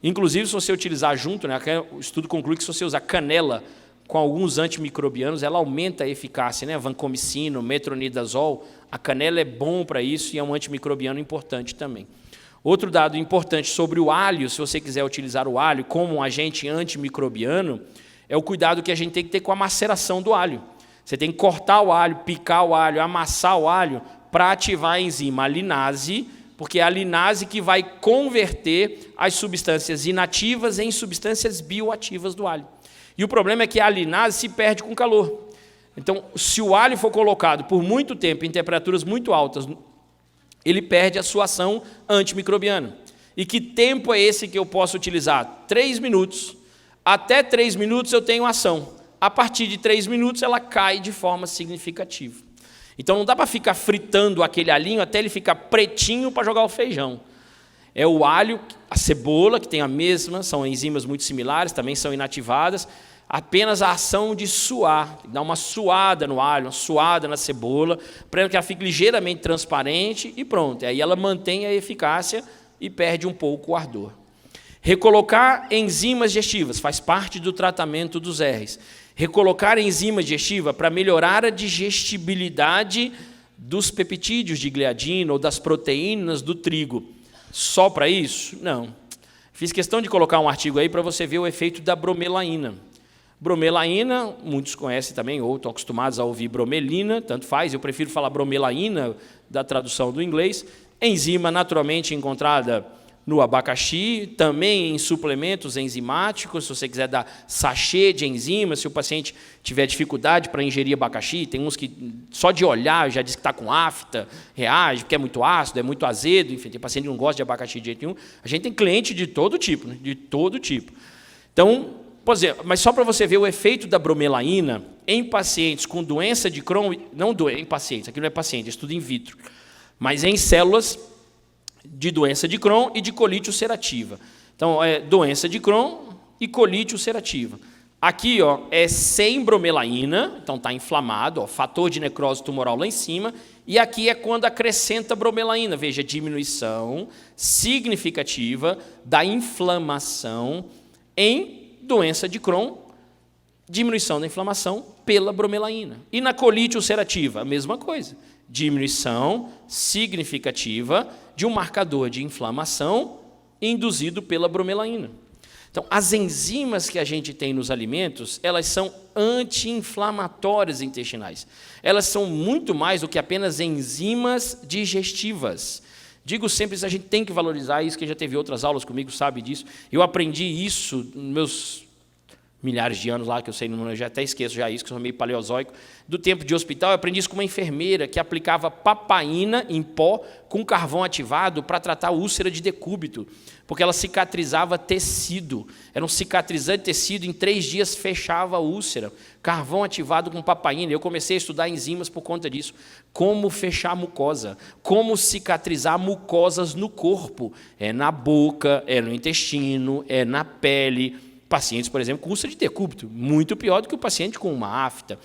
Inclusive, se você utilizar junto, né, o estudo conclui que se você usar canela com alguns antimicrobianos, ela aumenta a eficácia, né? Vancomicina, metronidazol, a canela é bom para isso e é um antimicrobiano importante também. Outro dado importante sobre o alho, se você quiser utilizar o alho como um agente antimicrobiano, é o cuidado que a gente tem que ter com a maceração do alho. Você tem que cortar o alho, picar o alho, amassar o alho para ativar a enzima linase, porque é a linase que vai converter as substâncias inativas em substâncias bioativas do alho. E o problema é que a linase se perde com calor. Então, se o alho for colocado por muito tempo em temperaturas muito altas, ele perde a sua ação antimicrobiana. E que tempo é esse que eu posso utilizar? 3 minutos. Até 3 minutos eu tenho ação. A partir de 3 minutos, ela cai de forma significativa. Então, não dá para ficar fritando aquele alhinho até ele ficar pretinho para jogar o feijão. É o alho, a cebola, que tem a mesma, são enzimas muito similares, também são inativadas, apenas a ação de suar, dar uma suada no alho, uma suada na cebola, para que ela fique ligeiramente transparente e pronto. Aí ela mantém a eficácia e perde um pouco o ardor. Recolocar enzimas digestivas, faz parte do tratamento dos R's. Recolocar enzima digestiva para melhorar a digestibilidade dos peptídeos de gliadina ou das proteínas do trigo. Só para isso? Não. Fiz questão de colocar um artigo aí para você ver o efeito da bromelaína. Bromelaína, muitos conhecem também, ou estão acostumados a ouvir bromelina, tanto faz, eu prefiro falar bromelaína, da tradução do inglês. Enzima naturalmente encontrada no abacaxi, também em suplementos enzimáticos, se você quiser dar sachê de enzimas, se o paciente tiver dificuldade para ingerir abacaxi, tem uns que só de olhar já diz que está com afta, reage, porque é muito ácido, é muito azedo, enfim, tem paciente que não gosta de abacaxi de jeito nenhum. A gente tem cliente de todo tipo, né? De todo tipo. Então, pois é, mas só para você ver o efeito da bromelaína em pacientes com doença de Crohn, não em pacientes, aqui não é paciente, é estudo in vitro, mas em células de doença de Crohn e de colite ulcerativa. Então, é doença de Crohn e colite ulcerativa. Aqui, é sem bromelaína, então está inflamado, fator de necrose tumoral lá em cima, e aqui é quando acrescenta bromelaína. Veja, diminuição significativa da inflamação em doença de Crohn, diminuição da inflamação pela bromelaína. E na colite ulcerativa, a mesma coisa. Diminuição significativa de um marcador de inflamação induzido pela bromelaína. Então, as enzimas que a gente tem nos alimentos, elas são anti-inflamatórias intestinais. Elas são muito mais do que apenas enzimas digestivas. Digo sempre, a gente tem que valorizar isso, quem já teve outras aulas comigo sabe disso. Eu aprendi isso nos meus milhares de anos lá, que eu sei, eu já até esqueço já isso, que eu sou meio paleozoico, do tempo de hospital, eu aprendi isso com uma enfermeira que aplicava papaína em pó com carvão ativado para tratar úlcera de decúbito, porque ela cicatrizava tecido, era um cicatrizante de tecido, em 3 dias fechava a úlcera, carvão ativado com papaína. Eu comecei a estudar enzimas por conta disso, como fechar a mucosa, como cicatrizar mucosas no corpo, é na boca, é no intestino, é na pele. Pacientes, por exemplo, com úlcera de decúbito, muito pior do que o paciente com uma afta.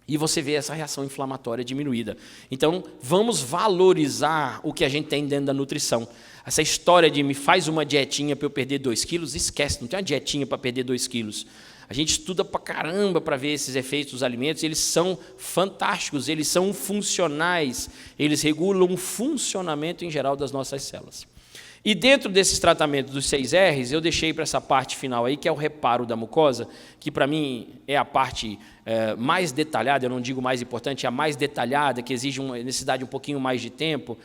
E você vê essa reação inflamatória diminuída. Então, vamos valorizar o que a gente tem dentro da nutrição. Essa história de me faz uma dietinha para eu perder 2 quilos, esquece, não tem uma dietinha para perder 2 quilos. A gente estuda para caramba para ver esses efeitos dos alimentos, eles são fantásticos, eles são funcionais, eles regulam o funcionamento em geral das nossas células. E dentro desses tratamentos dos 6 R's, eu deixei para essa parte final aí, que é o reparo da mucosa, que para mim é a parte mais detalhada, eu não digo mais importante, é a mais detalhada, que exige uma necessidade um pouquinho mais de tempo,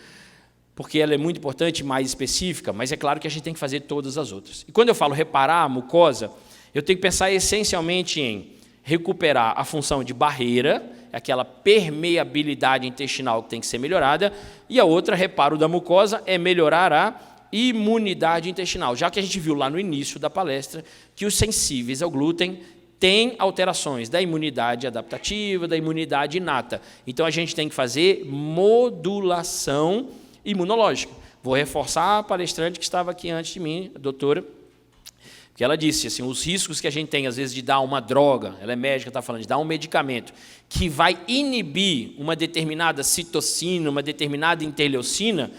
porque ela é muito importante e mais específica, mas é claro que a gente tem que fazer todas as outras. E quando eu falo reparar a mucosa, eu tenho que pensar essencialmente em recuperar a função de barreira é aquela permeabilidade intestinal que tem que ser melhorada, e a outra, reparo da mucosa, é melhorar a imunidade intestinal, já que a gente viu lá no início da palestra que os sensíveis ao glúten têm alterações da imunidade adaptativa, da imunidade inata. Então, a gente tem que fazer modulação imunológica. Vou reforçar a palestrante que estava aqui antes de mim, a doutora, que ela disse assim, os riscos que a gente tem, às vezes, de dar uma droga, ela é médica, está falando, de dar um medicamento que vai inibir uma determinada citocina, uma determinada interleucina,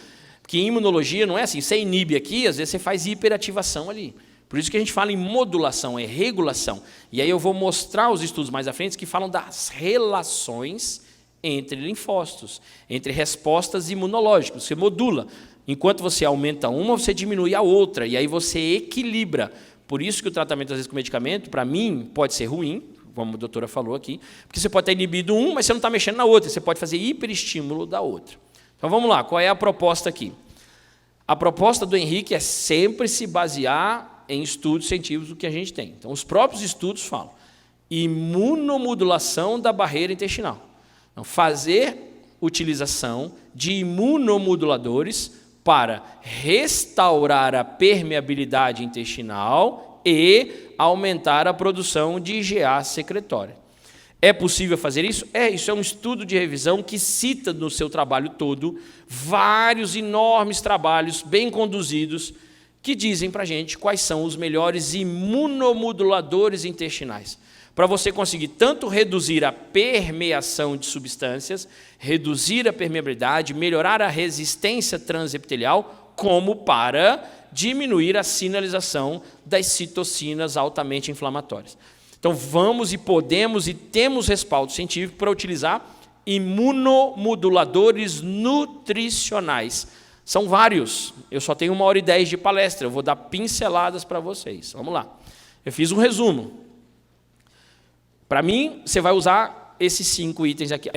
que em imunologia não é assim, você inibe aqui, às vezes você faz hiperativação ali. Por isso que a gente fala em modulação, é regulação. E aí eu vou mostrar os estudos mais à frente que falam das relações entre linfócitos, entre respostas imunológicas. Você modula. Enquanto você aumenta uma, você diminui a outra, e aí você equilibra. Por isso que o tratamento, às vezes, com medicamento, para mim, pode ser ruim, como a doutora falou aqui, porque você pode ter inibido um, mas você não está mexendo na outra, você pode fazer hiperestímulo da outra. Então, vamos lá, qual é a proposta aqui? A proposta do Henrique é sempre se basear em estudos científicos do que a gente tem. Então, os próprios estudos falam imunomodulação da barreira intestinal. Então, fazer utilização de imunomoduladores para restaurar a permeabilidade intestinal e aumentar a produção de IgA secretória. É possível fazer isso? Isso é um estudo de revisão que cita no seu trabalho todo vários enormes trabalhos bem conduzidos que dizem para a gente quais são os melhores imunomoduladores intestinais, para você conseguir tanto reduzir a permeação de substâncias, reduzir a permeabilidade, melhorar a resistência transepitelial, como para diminuir a sinalização das citocinas altamente inflamatórias. Então, vamos e podemos e temos respaldo científico para utilizar imunomoduladores nutricionais. São vários, eu só tenho 1h10 de palestra, eu vou dar pinceladas para vocês. Vamos lá. Eu fiz um resumo. Para mim, você vai usar esses 5 itens aqui.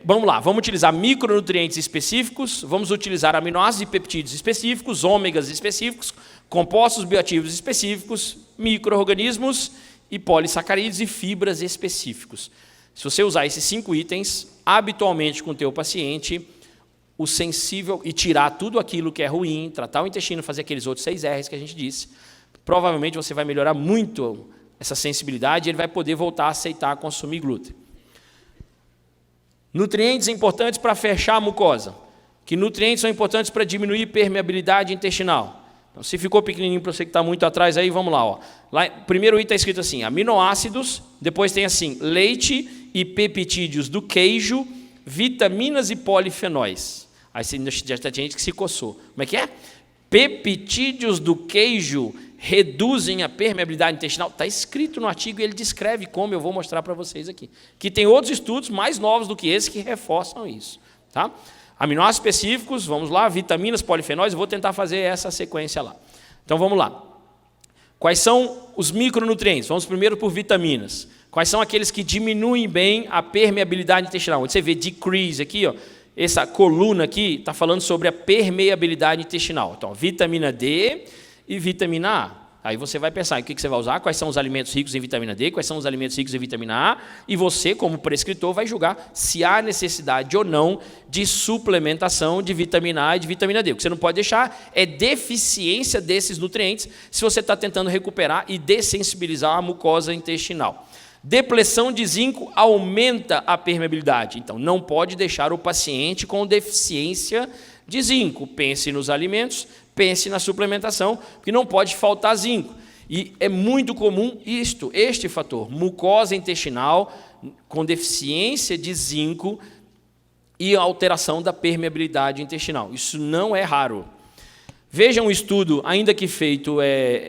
Vamos lá, vamos utilizar micronutrientes específicos, vamos utilizar aminoácidos e peptídeos específicos, ômegas específicos, compostos bioativos específicos, micro-organismos e polissacarídeos e fibras específicos. Se você usar esses 5 itens, habitualmente com o teu paciente, o sensível, e tirar tudo aquilo que é ruim, tratar o intestino, fazer aqueles outros 6 R's que a gente disse, provavelmente você vai melhorar muito essa sensibilidade e ele vai poder voltar a aceitar consumir glúten. Nutrientes importantes para fechar a mucosa. Que nutrientes são importantes para diminuir permeabilidade intestinal? Então, se ficou pequenininho para você que está muito atrás, aí vamos lá. Ó. Lá primeiro item está escrito assim, aminoácidos, depois tem assim, leite e peptídeos do queijo, vitaminas e polifenóis. Aí já tem gente que se coçou. Como é que é? Peptídeos do queijo reduzem a permeabilidade intestinal. Está escrito no artigo e ele descreve como, eu vou mostrar para vocês aqui. Que tem outros estudos mais novos do que esse que reforçam isso. Tá? Aminoácidos específicos, vamos lá, vitaminas, polifenóis, eu vou tentar fazer essa sequência lá. Então, vamos lá. Quais são os micronutrientes? Vamos primeiro por vitaminas. Quais são aqueles que diminuem bem a permeabilidade intestinal? Onde você vê decrease aqui, ó, essa coluna aqui está falando sobre a permeabilidade intestinal. Então, vitamina D e vitamina A. Aí você vai pensar, o que você vai usar? Quais são os alimentos ricos em vitamina D? Quais são os alimentos ricos em vitamina A? E você, como prescritor, vai julgar se há necessidade ou não de suplementação de vitamina A e de vitamina D. O que você não pode deixar é deficiência desses nutrientes se você está tentando recuperar e dessensibilizar a mucosa intestinal. Depressão de zinco aumenta a permeabilidade. Então, não pode deixar o paciente com deficiência de zinco. Pense nos alimentos, pense na suplementação, porque não pode faltar zinco. E é muito comum este fator, mucosa intestinal com deficiência de zinco e alteração da permeabilidade intestinal. Isso não é raro. Veja um estudo, ainda que feito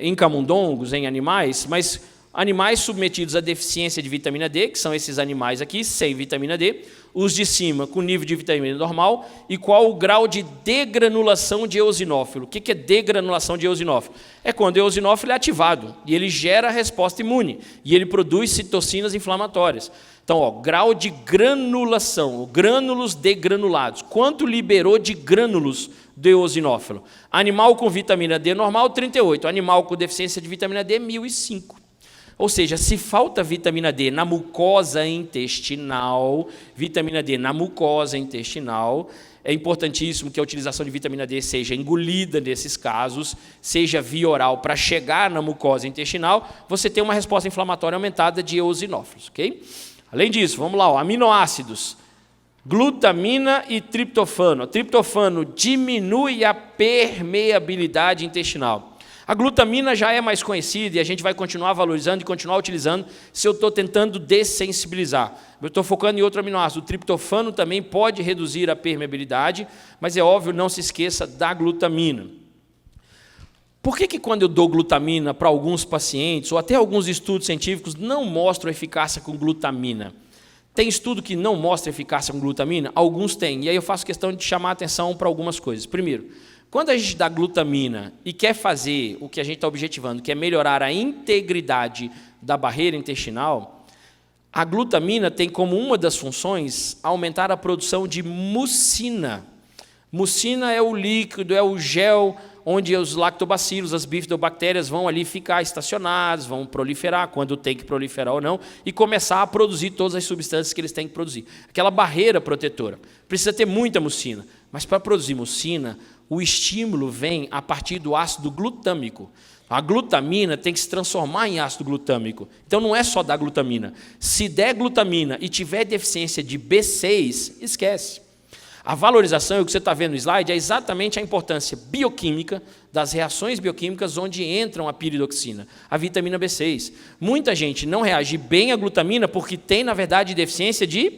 em camundongos, em animais, mas animais submetidos à deficiência de vitamina D, que são esses animais aqui, sem vitamina D, os de cima com nível de vitamina normal, e qual o grau de degranulação de eosinófilo. O que é degranulação de eosinófilo? É quando o eosinófilo é ativado, e ele gera resposta imune, e ele produz citocinas inflamatórias. Então, ó, grau de granulação, grânulos degranulados. Quanto liberou de grânulos do eosinófilo? Animal com vitamina D normal, 38. Animal com deficiência de vitamina D, 1.005. Ou seja, se falta vitamina D na mucosa intestinal, é importantíssimo que a utilização de vitamina D seja engolida nesses casos, seja via oral para chegar na mucosa intestinal, você tem uma resposta inflamatória aumentada de eosinófilos, ok? Além disso, vamos lá, ó, aminoácidos, glutamina e triptofano. O triptofano diminui a permeabilidade intestinal. A glutamina já é mais conhecida e a gente vai continuar valorizando e continuar utilizando se eu estou tentando dessensibilizar. Eu estou focando em outro aminoácido. O triptofano também pode reduzir a permeabilidade, mas é óbvio, não se esqueça da glutamina. Por que quando eu dou glutamina para alguns pacientes, ou até alguns estudos científicos, não mostram eficácia com glutamina? Tem estudo que não mostra eficácia com glutamina? Alguns têm, e aí eu faço questão de chamar a atenção para algumas coisas. Primeiro, quando a gente dá glutamina e quer fazer o que a gente está objetivando, que é melhorar a integridade da barreira intestinal, a glutamina tem como uma das funções aumentar a produção de mucina. Mucina é o líquido, é o gel onde os lactobacilos, as bifidobactérias vão ali ficar estacionados, vão proliferar, quando tem que proliferar ou não, e começar a produzir todas as substâncias que eles têm que produzir. Aquela barreira protetora. Precisa ter muita mucina, mas para produzir mucina, o estímulo vem a partir do ácido glutâmico. A glutamina tem que se transformar em ácido glutâmico. Então, não é só dar glutamina. Se der glutamina e tiver deficiência de B6, esquece. A valorização, o que você está vendo no slide, é exatamente a importância bioquímica das reações bioquímicas onde entram a piridoxina, a vitamina B6. Muita gente não reage bem à glutamina porque tem, na verdade, deficiência de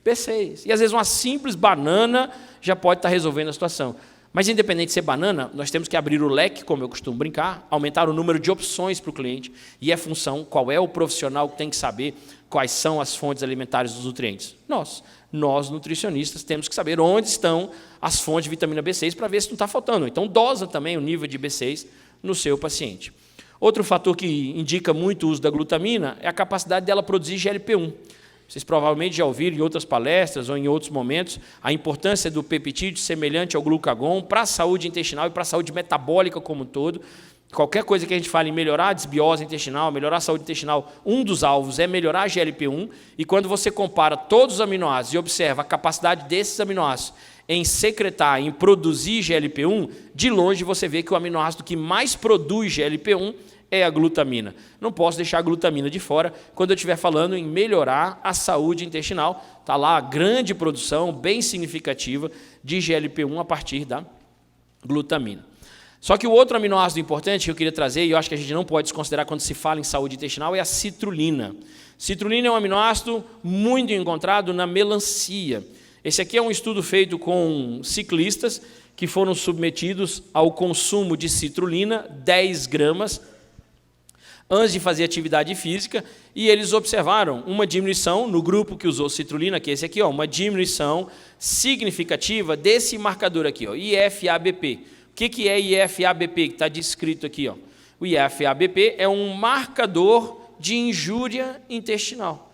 B6. E, às vezes, uma simples banana já pode estar resolvendo a situação. Mas, independente de ser banana, nós temos que abrir o leque, como eu costumo brincar, aumentar o número de opções para o cliente, e é função, qual é o profissional que tem que saber quais são as fontes alimentares dos nutrientes? Nós nutricionistas, temos que saber onde estão as fontes de vitamina B6 para ver se não está faltando. Então, dosa também o nível de B6 no seu paciente. Outro fator que indica muito o uso da glutamina é a capacidade dela produzir GLP-1. Vocês provavelmente já ouviram em outras palestras ou em outros momentos a importância do peptídeo semelhante ao glucagon para a saúde intestinal e para a saúde metabólica como um todo. Qualquer coisa que a gente fale em melhorar a desbiose intestinal, melhorar a saúde intestinal, um dos alvos é melhorar a GLP-1, e quando você compara todos os aminoácidos e observa a capacidade desses aminoácidos em secretar, em produzir GLP-1, de longe você vê que o aminoácido que mais produz GLP-1 é a glutamina. Não posso deixar a glutamina de fora quando eu estiver falando em melhorar a saúde intestinal. Está lá a grande produção, bem significativa, de GLP-1 a partir da glutamina. Só que o outro aminoácido importante que eu queria trazer, e eu acho que a gente não pode desconsiderar quando se fala em saúde intestinal, é a citrulina. Citrulina é um aminoácido muito encontrado na melancia. Esse aqui é um estudo feito com ciclistas que foram submetidos ao consumo de citrulina, 10 gramas, antes de fazer atividade física, e eles observaram uma diminuição no grupo que usou citrulina, que é esse aqui, ó, uma diminuição significativa desse marcador aqui, ó, IFABP. O que é IFABP, que está descrito aqui? Ó? O IFABP é um marcador de injúria intestinal.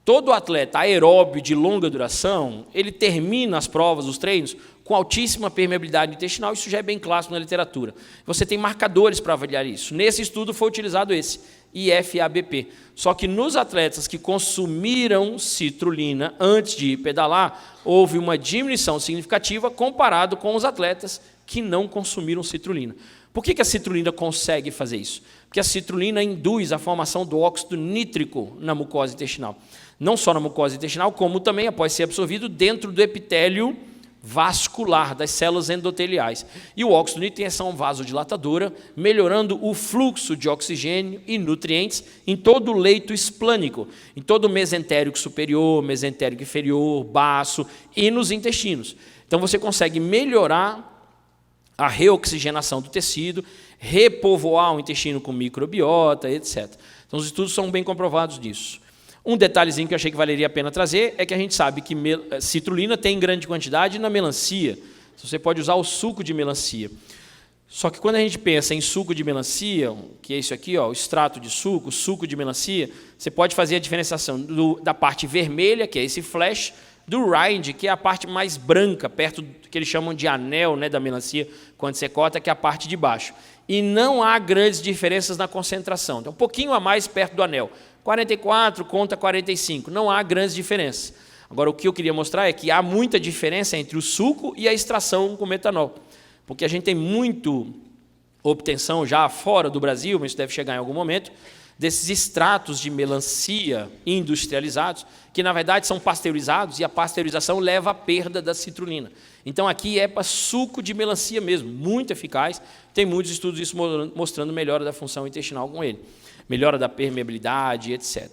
Todo atleta aeróbio de longa duração, ele termina as provas, os treinos, com altíssima permeabilidade intestinal, isso já é bem clássico na literatura. Você tem marcadores para avaliar isso. Nesse estudo foi utilizado esse, IFABP. Só que nos atletas que consumiram citrulina antes de pedalar, houve uma diminuição significativa comparado com os atletas que não consumiram citrulina. Por que a citrulina consegue fazer isso? Porque a citrulina induz a formação do óxido nítrico na mucosa intestinal. Não só na mucosa intestinal, como também após ser absorvido dentro do epitélio vascular das células endoteliais. E o óxido nítrico tem ação vasodilatadora, melhorando o fluxo de oxigênio e nutrientes em todo o leito esplânico, em todo o mesentérico superior, mesentérico inferior, baço e nos intestinos. Então você consegue melhorar a reoxigenação do tecido, repovoar o intestino com microbiota, etc. Então os estudos são bem comprovados disso. Um detalhezinho que eu achei que valeria a pena trazer é que a gente sabe que citrulina tem em grande quantidade na melancia. Você pode usar o suco de melancia. Só que quando a gente pensa em suco de melancia, que é isso aqui, ó, o extrato de suco de melancia, você pode fazer a diferenciação da parte vermelha, que é esse flash, do rind, que é a parte mais branca, perto do que eles chamam de anel, né, da melancia, quando você corta, que é a parte de baixo. E não há grandes diferenças na concentração. Então, um pouquinho a mais perto do anel. 44 contra 45. Não há grandes diferenças. Agora, o que eu queria mostrar é que há muita diferença entre o suco e a extração com metanol. Porque a gente tem muito obtenção já fora do Brasil, mas isso deve chegar em algum momento, desses extratos de melancia industrializados, que na verdade são pasteurizados, e a pasteurização leva à perda da citrulina. Então aqui é para suco de melancia mesmo, muito eficaz, tem muitos estudos isso mostrando melhora da função intestinal com ele, melhora da permeabilidade, etc.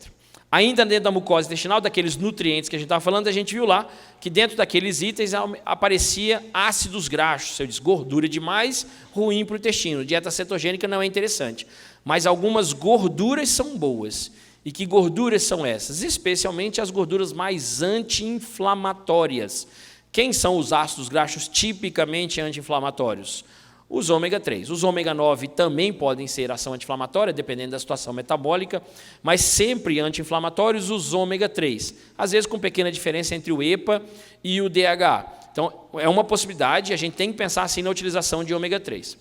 Ainda dentro da mucosa intestinal, daqueles nutrientes que a gente estava falando, a gente viu lá que dentro daqueles itens aparecia ácidos graxos. Eu disse, gordura demais, ruim para o intestino. Dieta cetogênica não é interessante. Mas algumas gorduras são boas. E que gorduras são essas? Especialmente as gorduras mais anti-inflamatórias. Quem são os ácidos graxos tipicamente anti-inflamatórios? Os ômega 3. Os ômega 9 também podem ser ação anti-inflamatória, dependendo da situação metabólica, mas sempre anti-inflamatórios os ômega 3. Às vezes com pequena diferença entre o EPA e o DHA. Então, é uma possibilidade, a gente tem que pensar assim na utilização de ômega 3.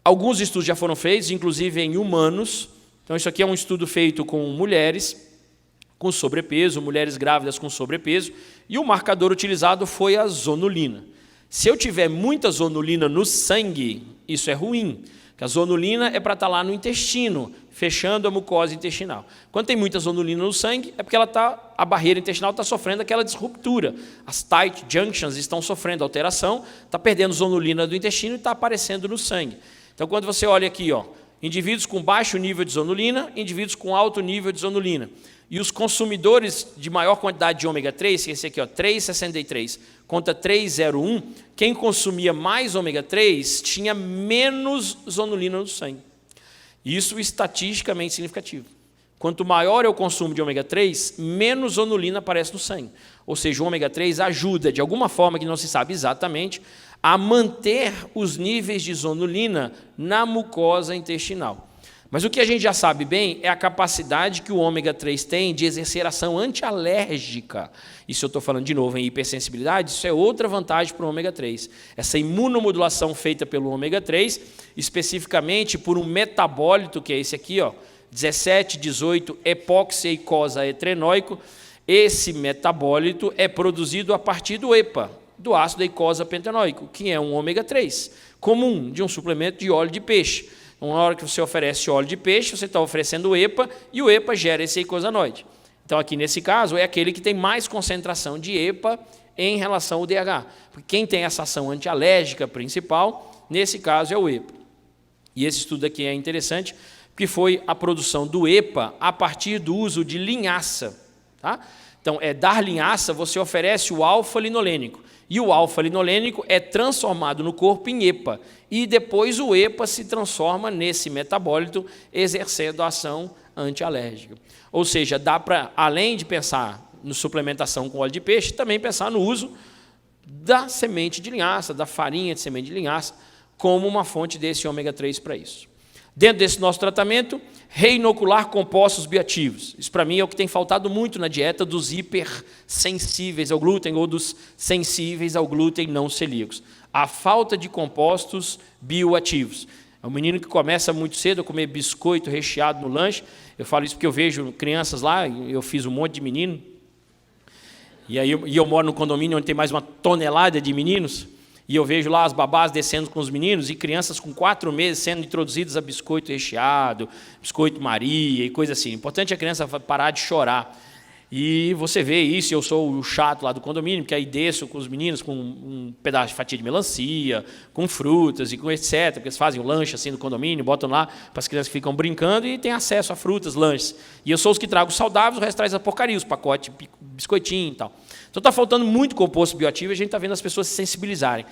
Alguns estudos já foram feitos, inclusive em humanos. Então, isso aqui é um estudo feito com mulheres com sobrepeso, mulheres grávidas com sobrepeso, e o marcador utilizado foi a zonulina. Se eu tiver muita zonulina no sangue, isso é ruim, porque a zonulina é para estar lá no intestino, fechando a mucosa intestinal. Quando tem muita zonulina no sangue, é porque a barreira intestinal está sofrendo aquela disruptura. As tight junctions estão sofrendo alteração, está perdendo zonulina do intestino e está aparecendo no sangue. Então, quando você olha aqui, indivíduos com baixo nível de zonulina, indivíduos com alto nível de zonulina. E os consumidores de maior quantidade de ômega 3, que esse aqui, 3,63 contra 3,01, quem consumia mais ômega 3 tinha menos zonulina no sangue. Isso estatisticamente significativo. Quanto maior é o consumo de ômega 3, menos zonulina aparece no sangue. Ou seja, o ômega 3 ajuda, de alguma forma que não se sabe exatamente, a manter os níveis de zonulina na mucosa intestinal. Mas o que a gente já sabe bem é a capacidade que o ômega 3 tem de exercer ação antialérgica. Isso eu estou falando de novo em hipersensibilidade, isso é outra vantagem para o ômega 3. Essa imunomodulação feita pelo ômega 3, especificamente por um metabólito, que é esse aqui, 1718 epoxieicosahexaetrenóico. Esse metabólito é produzido a partir do EPA, do ácido eicosapentenoico, que é um ômega 3, comum de um suplemento de óleo de peixe. Uma hora que você oferece óleo de peixe, você está oferecendo o EPA, e o EPA gera esse eicosanoide. Então, aqui nesse caso, é aquele que tem mais concentração de EPA em relação ao DHA. Porque quem tem essa ação antialérgica principal, nesse caso, é o EPA. E esse estudo aqui é interessante, porque foi a produção do EPA a partir do uso de linhaça. Tá? Então, dar linhaça, você oferece o alfa-linolênico. E o alfa-linolênico é transformado no corpo em EPA. E depois o EPA se transforma nesse metabólito, exercendo a ação antialérgica. Ou seja, dá para, além de pensar na suplementação com óleo de peixe, também pensar no uso da semente de linhaça, da farinha de semente de linhaça, como uma fonte desse ômega 3 para isso. Dentro desse nosso tratamento, reinocular compostos bioativos. Isso, para mim, é o que tem faltado muito na dieta dos hipersensíveis ao glúten ou dos sensíveis ao glúten não celíacos. A falta de compostos bioativos. É um menino que começa muito cedo a comer biscoito recheado no lanche. Eu falo isso porque eu vejo crianças lá, eu fiz um monte de menino. E eu moro no condomínio onde tem mais uma tonelada de meninos. E eu vejo lá as babás descendo com os meninos e crianças com 4 meses sendo introduzidas a biscoito recheado, biscoito Maria e coisa assim. O importante é a criança parar de chorar. E você vê isso, eu sou o chato lá do condomínio, porque aí desço com os meninos com um pedaço de fatia de melancia, com frutas e com etc. Porque eles fazem o lanche assim no condomínio, botam lá para as crianças que ficam brincando e têm acesso a frutas, lanches. E eu sou os que trago saudáveis, o resto traz a porcaria, os pacotes, biscoitinho e tal. Então está faltando muito composto bioativo e a gente está vendo as pessoas se sensibilizarem.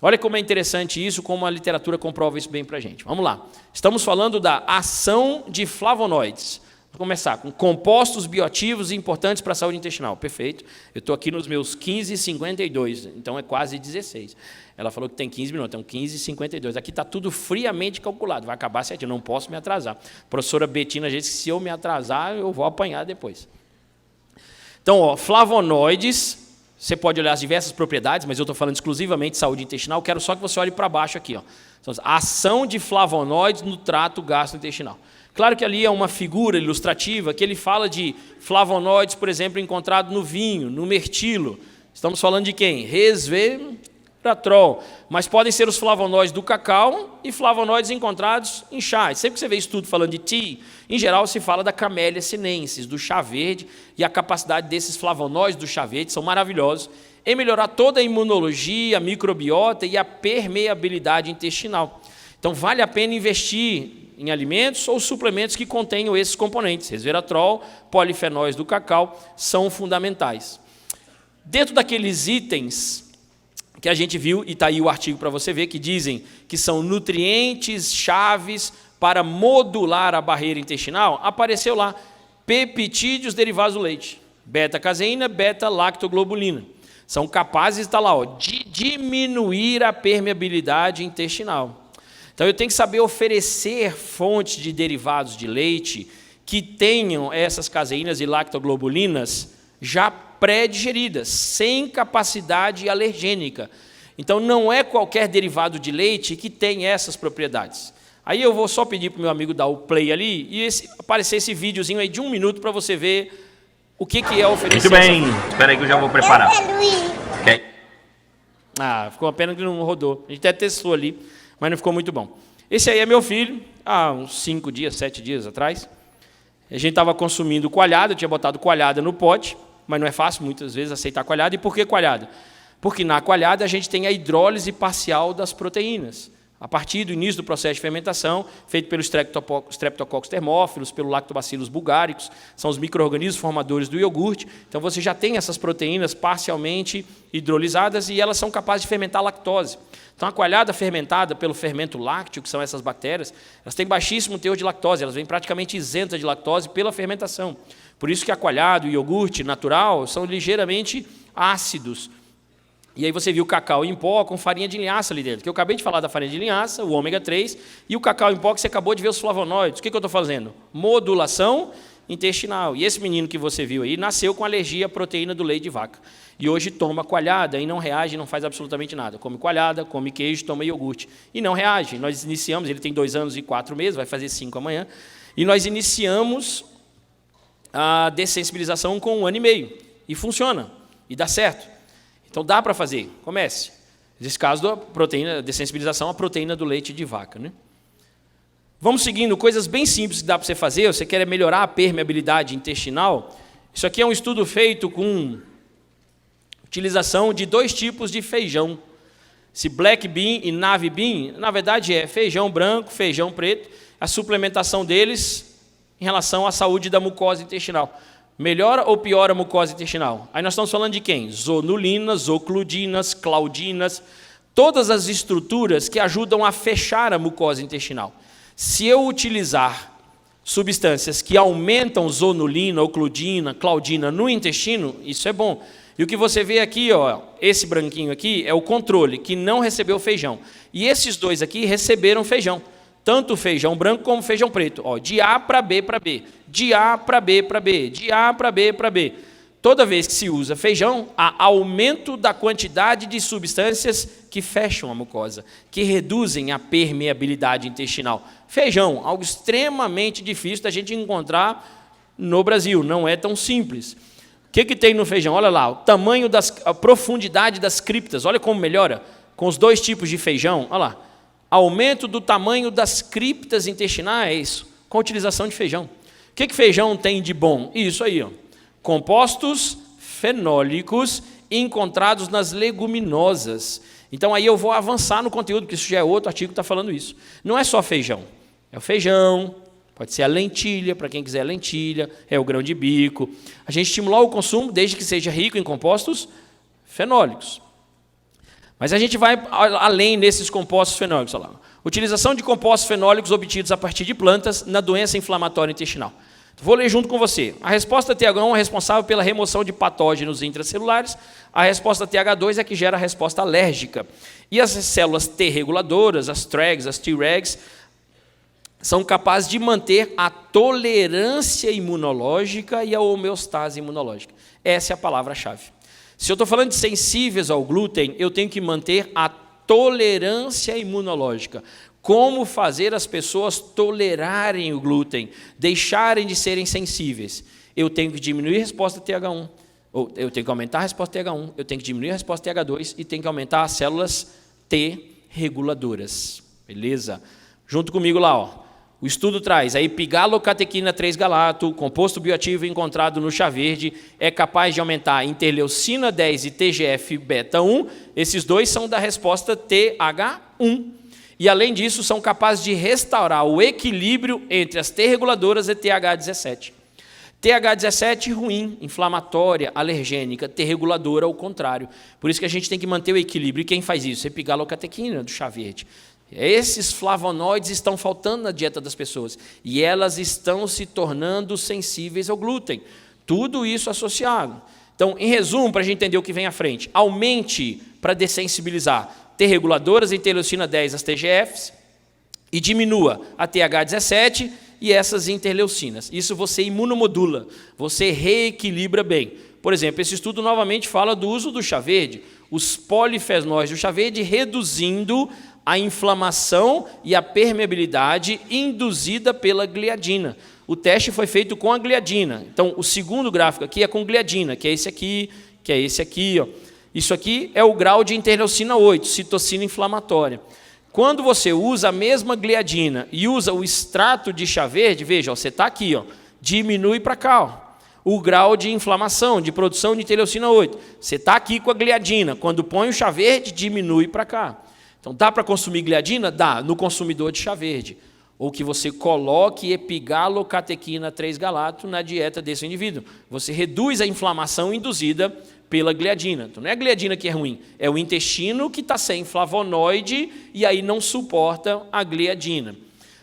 Olha como é interessante isso, como a literatura comprova isso bem para a gente. Vamos lá. Estamos falando da ação de flavonoides. Vou começar com compostos bioativos importantes para a saúde intestinal. Perfeito. Eu estou aqui nos meus 15h52, então é quase 16. Ela falou que tem 15 minutos, então 15h52. Aqui está tudo friamente calculado, vai acabar certinho, não posso me atrasar. A professora Betina disse que se eu me atrasar, eu vou apanhar depois. Então, flavonoides, você pode olhar as diversas propriedades, mas eu estou falando exclusivamente de saúde intestinal, quero só que você olhe para baixo aqui. Então, a ação de flavonoides no trato gastrointestinal. Claro que ali é uma figura ilustrativa que ele fala de flavonoides, por exemplo, encontrado no vinho, no mirtilo. Estamos falando de quem? Resveratrol. Mas podem ser os flavonoides do cacau e flavonoides encontrados em chá. Sempre que você vê estudo falando de tea, em geral se fala da Camellia sinensis, do chá verde, e a capacidade desses flavonoides do chá verde são maravilhosos em melhorar toda a imunologia, a microbiota e a permeabilidade intestinal. Então, vale a pena investir em alimentos ou suplementos que contenham esses componentes. Resveratrol, polifenóis do cacau são fundamentais. Dentro daqueles itens que a gente viu, e está aí o artigo para você ver, que dizem que são nutrientes chaves para modular a barreira intestinal, apareceu lá peptídeos derivados do leite, beta-caseína, beta-lactoglobulina. São capazes, está lá, de diminuir a permeabilidade intestinal. Então, eu tenho que saber oferecer fontes de derivados de leite que tenham essas caseínas e lactoglobulinas já pré-digeridas, sem capacidade alergênica. Então, não é qualquer derivado de leite que tem essas propriedades. Aí eu vou só pedir para o meu amigo dar o play ali e aparecer esse videozinho aí de 1 minuto para você ver o que é oferecer.
Muito bem, espera aí que eu já vou preparar. Okay.
Ficou uma pena que não rodou. A gente até testou ali, mas não ficou muito bom. Esse aí é meu filho, há uns 5 dias, 7 dias atrás. A gente estava consumindo coalhada, eu tinha botado coalhada no pote, mas não é fácil muitas vezes aceitar coalhada. E por que coalhada? Porque na coalhada a gente tem a hidrólise parcial das proteínas. A partir do início do processo de fermentação, feito pelos Streptococcus thermophilus, pelo Lactobacillus bulgaricus, são os micro-organismos formadores do iogurte. Então, você já tem essas proteínas parcialmente hidrolisadas e elas são capazes de fermentar a lactose. Então, a coalhada fermentada pelo fermento lácteo, que são essas bactérias, elas têm baixíssimo teor de lactose, elas vêm praticamente isentas de lactose pela fermentação. Por isso que a coalhada e o iogurte natural são ligeiramente ácidos. E aí você viu o cacau em pó com farinha de linhaça ali dentro. Que eu acabei de falar da farinha de linhaça, o ômega 3, e o cacau em pó que você acabou de ver os flavonoides. O que eu estou fazendo? Modulação intestinal. E esse menino que você viu aí nasceu com alergia à proteína do leite de vaca. E hoje toma coalhada e não reage, não faz absolutamente nada. Come coalhada, come queijo, toma iogurte. E não reage. Nós iniciamos, ele tem 2 anos e 4 meses, vai fazer 5 amanhã. E nós iniciamos a dessensibilização com 1 ano e meio. E funciona. E dá certo. Então, dá para fazer, comece. Nesse caso, da proteína, dessensibilização à proteína do leite de vaca. Né? Vamos seguindo, coisas bem simples que dá para você fazer. Você quer melhorar a permeabilidade intestinal? Isso aqui é um estudo feito com utilização de 2 tipos de feijão. Esse black bean e navy bean, na verdade, é feijão branco, feijão preto. A suplementação deles em relação à saúde da mucosa intestinal. Melhora ou piora a mucosa intestinal? Aí nós estamos falando de quem? Zonulinas, ocludinas, claudinas, todas as estruturas que ajudam a fechar a mucosa intestinal. Se eu utilizar substâncias que aumentam zonulina, ocludina, claudina no intestino, isso é bom. E o que você vê aqui, esse branquinho aqui, é o controle, que não recebeu feijão. E esses 2 aqui receberam feijão. Tanto feijão branco como feijão preto. De A para B para B. De A para B para B. De A para B para B. Toda vez que se usa feijão, há aumento da quantidade de substâncias que fecham a mucosa, que reduzem a permeabilidade intestinal. Feijão, algo extremamente difícil da gente encontrar no Brasil. Não é tão simples. O que tem no feijão? Olha lá, o tamanho, a profundidade das criptas. Olha como melhora com os 2 tipos de feijão. Olha lá. Aumento do tamanho das criptas intestinais com a utilização de feijão. O que feijão tem de bom? Isso aí, compostos fenólicos encontrados nas leguminosas. Então, aí eu vou avançar no conteúdo, porque isso já é outro artigo que está falando isso. Não é só feijão. É o feijão, pode ser a lentilha, para quem quiser lentilha, é o grão de bico. A gente estimular o consumo, desde que seja rico em compostos fenólicos. Mas a gente vai além desses compostos fenólicos. Olha lá. Utilização de compostos fenólicos obtidos a partir de plantas na doença inflamatória intestinal. Vou ler junto com você. A resposta TH1 é responsável pela remoção de patógenos intracelulares. A resposta TH2 é que gera a resposta alérgica. E as células T reguladoras, as TREGs, as Tregs, são capazes de manter a tolerância imunológica e a homeostase imunológica. Essa é a palavra-chave. Se eu estou falando de sensíveis ao glúten, eu tenho que manter a tolerância imunológica. Como fazer as pessoas tolerarem o glúten, deixarem de serem sensíveis? Eu tenho que diminuir a resposta TH1, ou eu tenho que aumentar a resposta TH1, eu tenho que diminuir a resposta TH2 e tenho que aumentar as células T reguladoras. Beleza? Junto comigo lá, ó. O estudo traz a epigalocatequina 3-galato, composto bioativo encontrado no chá verde, é capaz de aumentar a interleucina 10 e TGF-beta1. Esses dois são da resposta TH1. E, além disso, são capazes de restaurar o equilíbrio entre as T reguladoras e TH17. TH17 ruim, inflamatória, alergênica, T reguladora ao contrário. Por isso que a gente tem que manter o equilíbrio. E quem faz isso? Epigalocatequina do chá verde. Esses flavonoides estão faltando na dieta das pessoas e elas estão se tornando sensíveis ao glúten. Tudo isso associado. Então, em resumo, para a gente entender o que vem à frente, aumente para dessensibilizar T reguladoras e interleucina 10, as TGFs, e diminua a TH17 e essas interleucinas. Isso você imunomodula, você reequilibra bem. Por exemplo, esse estudo novamente fala do uso do chá verde, os polifenóis do chá verde reduzindo a inflamação e a permeabilidade induzida pela gliadina. O teste foi feito com a gliadina. Então, o segundo gráfico aqui é com gliadina, que é esse aqui, que é esse aqui. Ó. Isso aqui é o grau de interleucina 8, citocina inflamatória. Quando você usa a mesma gliadina e usa o extrato de chá verde, veja, ó, você está aqui, ó, diminui para cá. Ó. O grau de inflamação, de produção de interleucina 8. Você está aqui com a gliadina. Quando põe o chá verde, diminui para cá. Então, dá para consumir gliadina? Dá, no consumidor de chá verde. Ou que você coloque epigalocatequina 3-galato na dieta desse indivíduo. Você reduz a inflamação induzida pela gliadina. Então, não é a gliadina que é ruim, é o intestino que está sem flavonoide e aí não suporta a gliadina.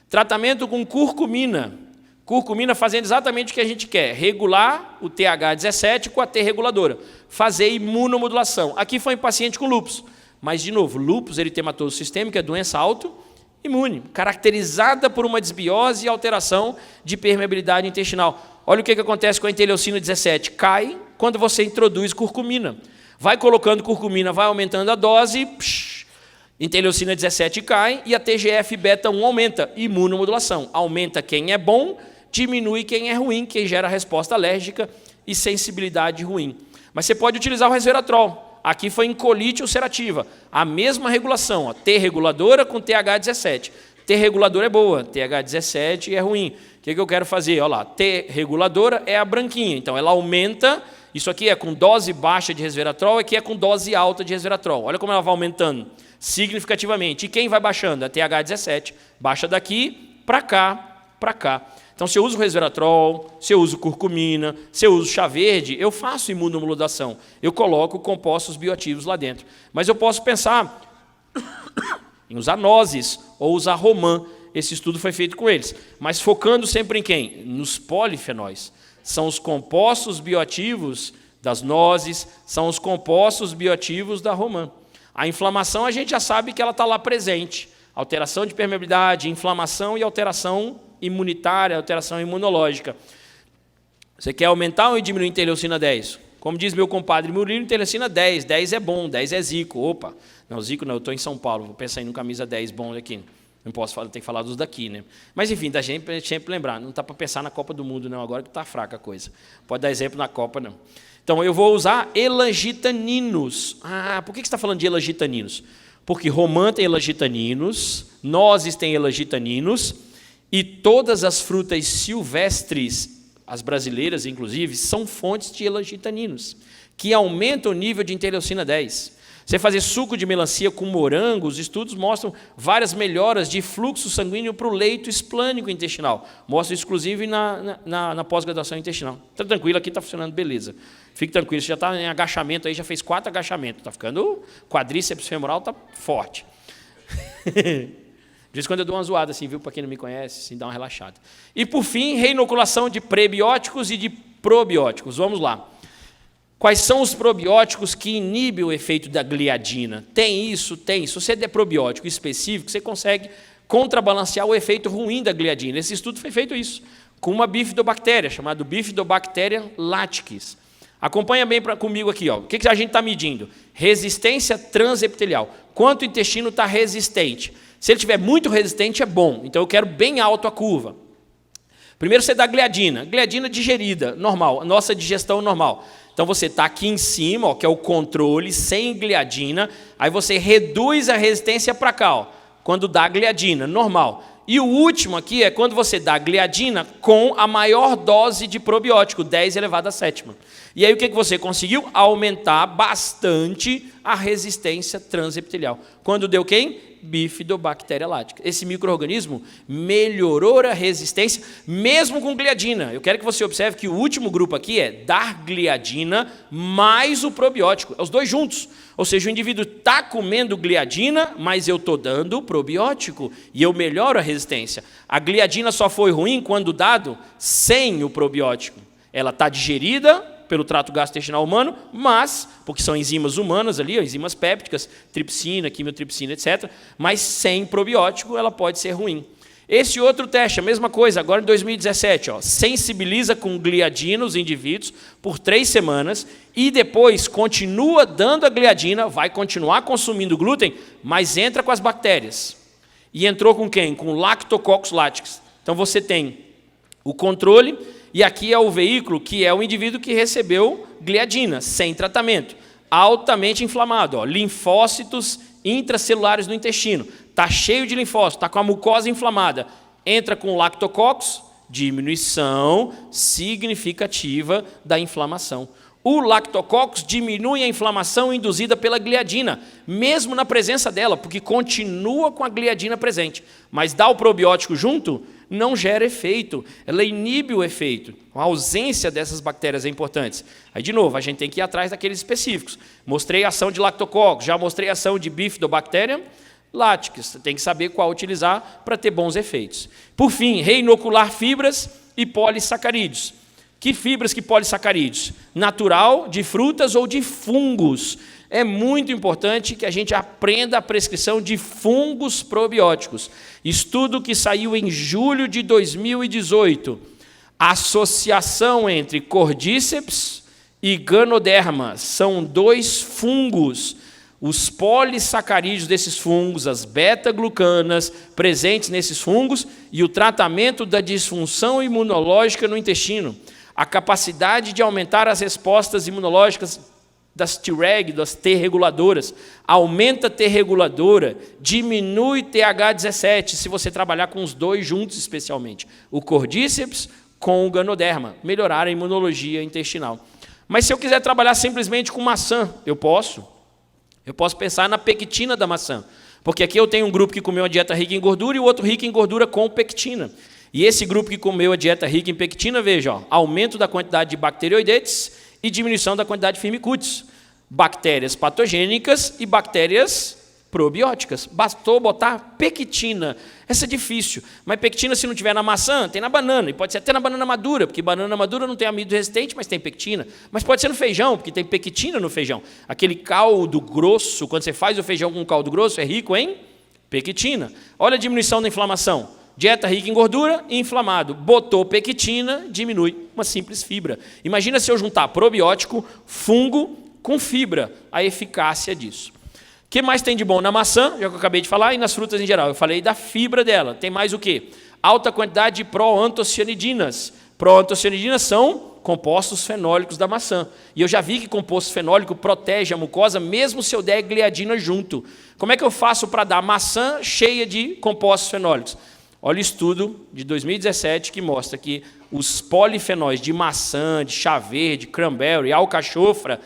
Tratamento com curcumina. Curcumina fazendo exatamente o que a gente quer, regular o TH17 com a T reguladora, fazer imunomodulação. Aqui foi em paciente com lúpus. Mas, de novo, lúpus eritematoso sistêmico é doença autoimune, caracterizada por uma desbiose e alteração de permeabilidade intestinal. Olha o que acontece com a interleucina 17. Cai quando você introduz curcumina. Vai colocando curcumina, vai aumentando a dose, interleucina 17 cai e a TGF-beta1 aumenta. Imunomodulação. Aumenta quem é bom, diminui quem é ruim, quem gera resposta alérgica e sensibilidade ruim. Mas você pode utilizar o resveratrol. Aqui foi em colite ulcerativa, a mesma regulação, ó, T reguladora com TH17. T reguladora é boa, TH17 é ruim. O que eu quero fazer? Olha lá, T reguladora é a branquinha, então ela aumenta, isso aqui é com dose baixa de resveratrol, aqui é com dose alta de resveratrol. Olha como ela vai aumentando significativamente. E quem vai baixando? A TH17. Baixa daqui para cá, para cá. Então, se eu uso resveratrol, se eu uso curcumina, se eu uso chá verde, eu faço imunomodulação. Eu coloco compostos bioativos lá dentro. Mas eu posso pensar em usar nozes ou usar romã. Esse estudo foi feito com eles. Mas focando sempre em quem? Nos polifenóis. São os compostos bioativos das nozes, são os compostos bioativos da romã. A inflamação, a gente já sabe que ela está lá presente. Alteração de permeabilidade, inflamação e alteração imunitária, alteração imunológica. Você quer aumentar ou diminuir a interleucina 10? Como diz meu compadre Murilo, interleucina 10. 10 é bom, 10 é Zico. Opa, não, Zico não, eu estou em São Paulo, vou pensar em um camisa 10 bom aqui. Não posso falar, tem que falar dos daqui, né? Mas, enfim, da gente sempre lembrar, não está para pensar na Copa do Mundo, não, agora que está fraca a coisa. Pode dar exemplo na Copa, não. Então, eu vou usar elangitaninos. Ah, por que você está falando de elangitaninos? Porque romã tem elangitaninos, nozes tem elangitaninos, e todas as frutas silvestres, as brasileiras inclusive, são fontes de elangitaninos, que aumentam o nível de interleucina 10. Você fazer suco de melancia com morango, os estudos mostram várias melhoras de fluxo sanguíneo para o leito esplânico intestinal. Mostra exclusive na pós-graduação intestinal. Está tranquilo, aqui está funcionando, beleza. Fique tranquilo, você já está em agachamento, aí já fez 4 agachamentos. Está ficando, quadríceps femoral está forte. De vez em quando eu dou uma zoada, assim, viu? Para quem não me conhece, assim, dá uma relaxada. E, por fim, reinoculação de prebióticos e de probióticos. Vamos lá. Quais são os probióticos que inibem o efeito da gliadina? Tem isso, tem. Se você der probiótico específico, você consegue contrabalancear o efeito ruim da gliadina. Esse estudo foi feito isso, com uma bifidobactéria, chamada Bifidobacteria laticus. Acompanha bem comigo aqui. Ó. O que a gente está medindo? Resistência transepitelial. Quanto o intestino está resistente? Se ele estiver muito resistente, é bom. Então, eu quero bem alto a curva. Primeiro, você dá gliadina. Gliadina digerida, normal. Nossa digestão normal. Então, você está aqui em cima, ó, que é o controle, sem gliadina. Aí, você reduz a resistência para cá, ó, quando dá gliadina, normal. E o último aqui é quando você dá gliadina com a maior dose de probiótico, 10 elevado a 7ª. E aí o que você conseguiu? Aumentar bastante a resistência transepitelial. Quando deu quem? Bifidobacteria latica. Esse micro-organismo melhorou a resistência, mesmo com gliadina. Eu quero que você observe que o último grupo aqui é dar gliadina mais o probiótico. É os dois juntos. Ou seja, o indivíduo está comendo gliadina, mas eu estou dando probiótico e eu melhoro a resistência. A gliadina só foi ruim quando dado sem o probiótico. Ela está digerida pelo trato gastrointestinal humano, mas, porque são enzimas humanas ali, enzimas pépticas, tripsina, quimiotripsina, etc., mas sem probiótico ela pode ser ruim. Esse outro teste, a mesma coisa, agora em 2017, ó, sensibiliza com gliadina os indivíduos por 3 semanas e depois continua dando a gliadina, vai continuar consumindo glúten, mas entra com as bactérias. E entrou com quem? Com Lactococcus laticus. Então você tem o controle, e aqui é o veículo que é o indivíduo que recebeu gliadina, sem tratamento, altamente inflamado, ó, linfócitos intracelulares no intestino, está cheio de linfócitos, está com a mucosa inflamada, entra com lactococcus, diminuição significativa da inflamação. O lactococcus diminui a inflamação induzida pela gliadina, mesmo na presença dela, porque continua com a gliadina presente. Mas dá o probiótico junto, não gera efeito, ela inibe o efeito. A ausência dessas bactérias é importante. Aí, de novo, a gente tem que ir atrás daqueles específicos. Mostrei a ação de lactococcus, já mostrei a ação de Bifidobacteria laticus. Tem que saber qual utilizar para ter bons efeitos. Por fim, reinocular fibras e polissacarídeos. Que fibras, que polissacarídeos? Natural, de frutas ou de fungos. É muito importante que a gente aprenda a prescrição de fungos probióticos. Estudo que saiu em julho de 2018. Associação entre Cordyceps e Ganoderma. São 2 fungos. Os polissacarídeos desses fungos, as beta-glucanas presentes nesses fungos e o tratamento da disfunção imunológica no intestino. A capacidade de aumentar as respostas imunológicas das Treg, das T reguladoras, aumenta a T reguladora, diminui TH17, se você trabalhar com os 2 juntos especialmente, o Cordyceps com o Ganoderma, melhorar a imunologia intestinal. Mas se eu quiser trabalhar simplesmente com maçã, eu posso pensar na pectina da maçã, porque aqui eu tenho um grupo que comeu uma dieta rica em gordura e o outro rico em gordura com pectina. E esse grupo que comeu a dieta rica em pectina, veja, ó, aumento da quantidade de bacteroidetes e diminuição da quantidade de firmicutes. Bactérias patogênicas e bactérias probióticas. Bastou botar pectina. Essa é difícil, mas pectina, se não tiver na maçã, tem na banana, e pode ser até na banana madura, porque banana madura não tem amido resistente, mas tem pectina. Mas pode ser no feijão, porque tem pectina no feijão. Aquele caldo grosso, quando você faz o feijão com caldo grosso, é rico em pectina. Olha a diminuição da inflamação. Dieta rica em gordura, inflamado. Botou pectina, diminui. Uma simples fibra. Imagina se eu juntar probiótico, fungo com fibra, a eficácia disso. O que mais tem de bom na maçã, já que eu acabei de falar, e nas frutas em geral? Eu falei da fibra dela. Tem mais o quê? Alta quantidade de proantocianidinas. Proantocianidinas são compostos fenólicos da maçã. E eu já vi que composto fenólico protege a mucosa, mesmo se eu der gliadina junto. Como é que eu faço para dar maçã cheia de compostos fenólicos? Olha o estudo de 2017 que mostra que os polifenóis de maçã, de chá verde, cranberry, alcachofra,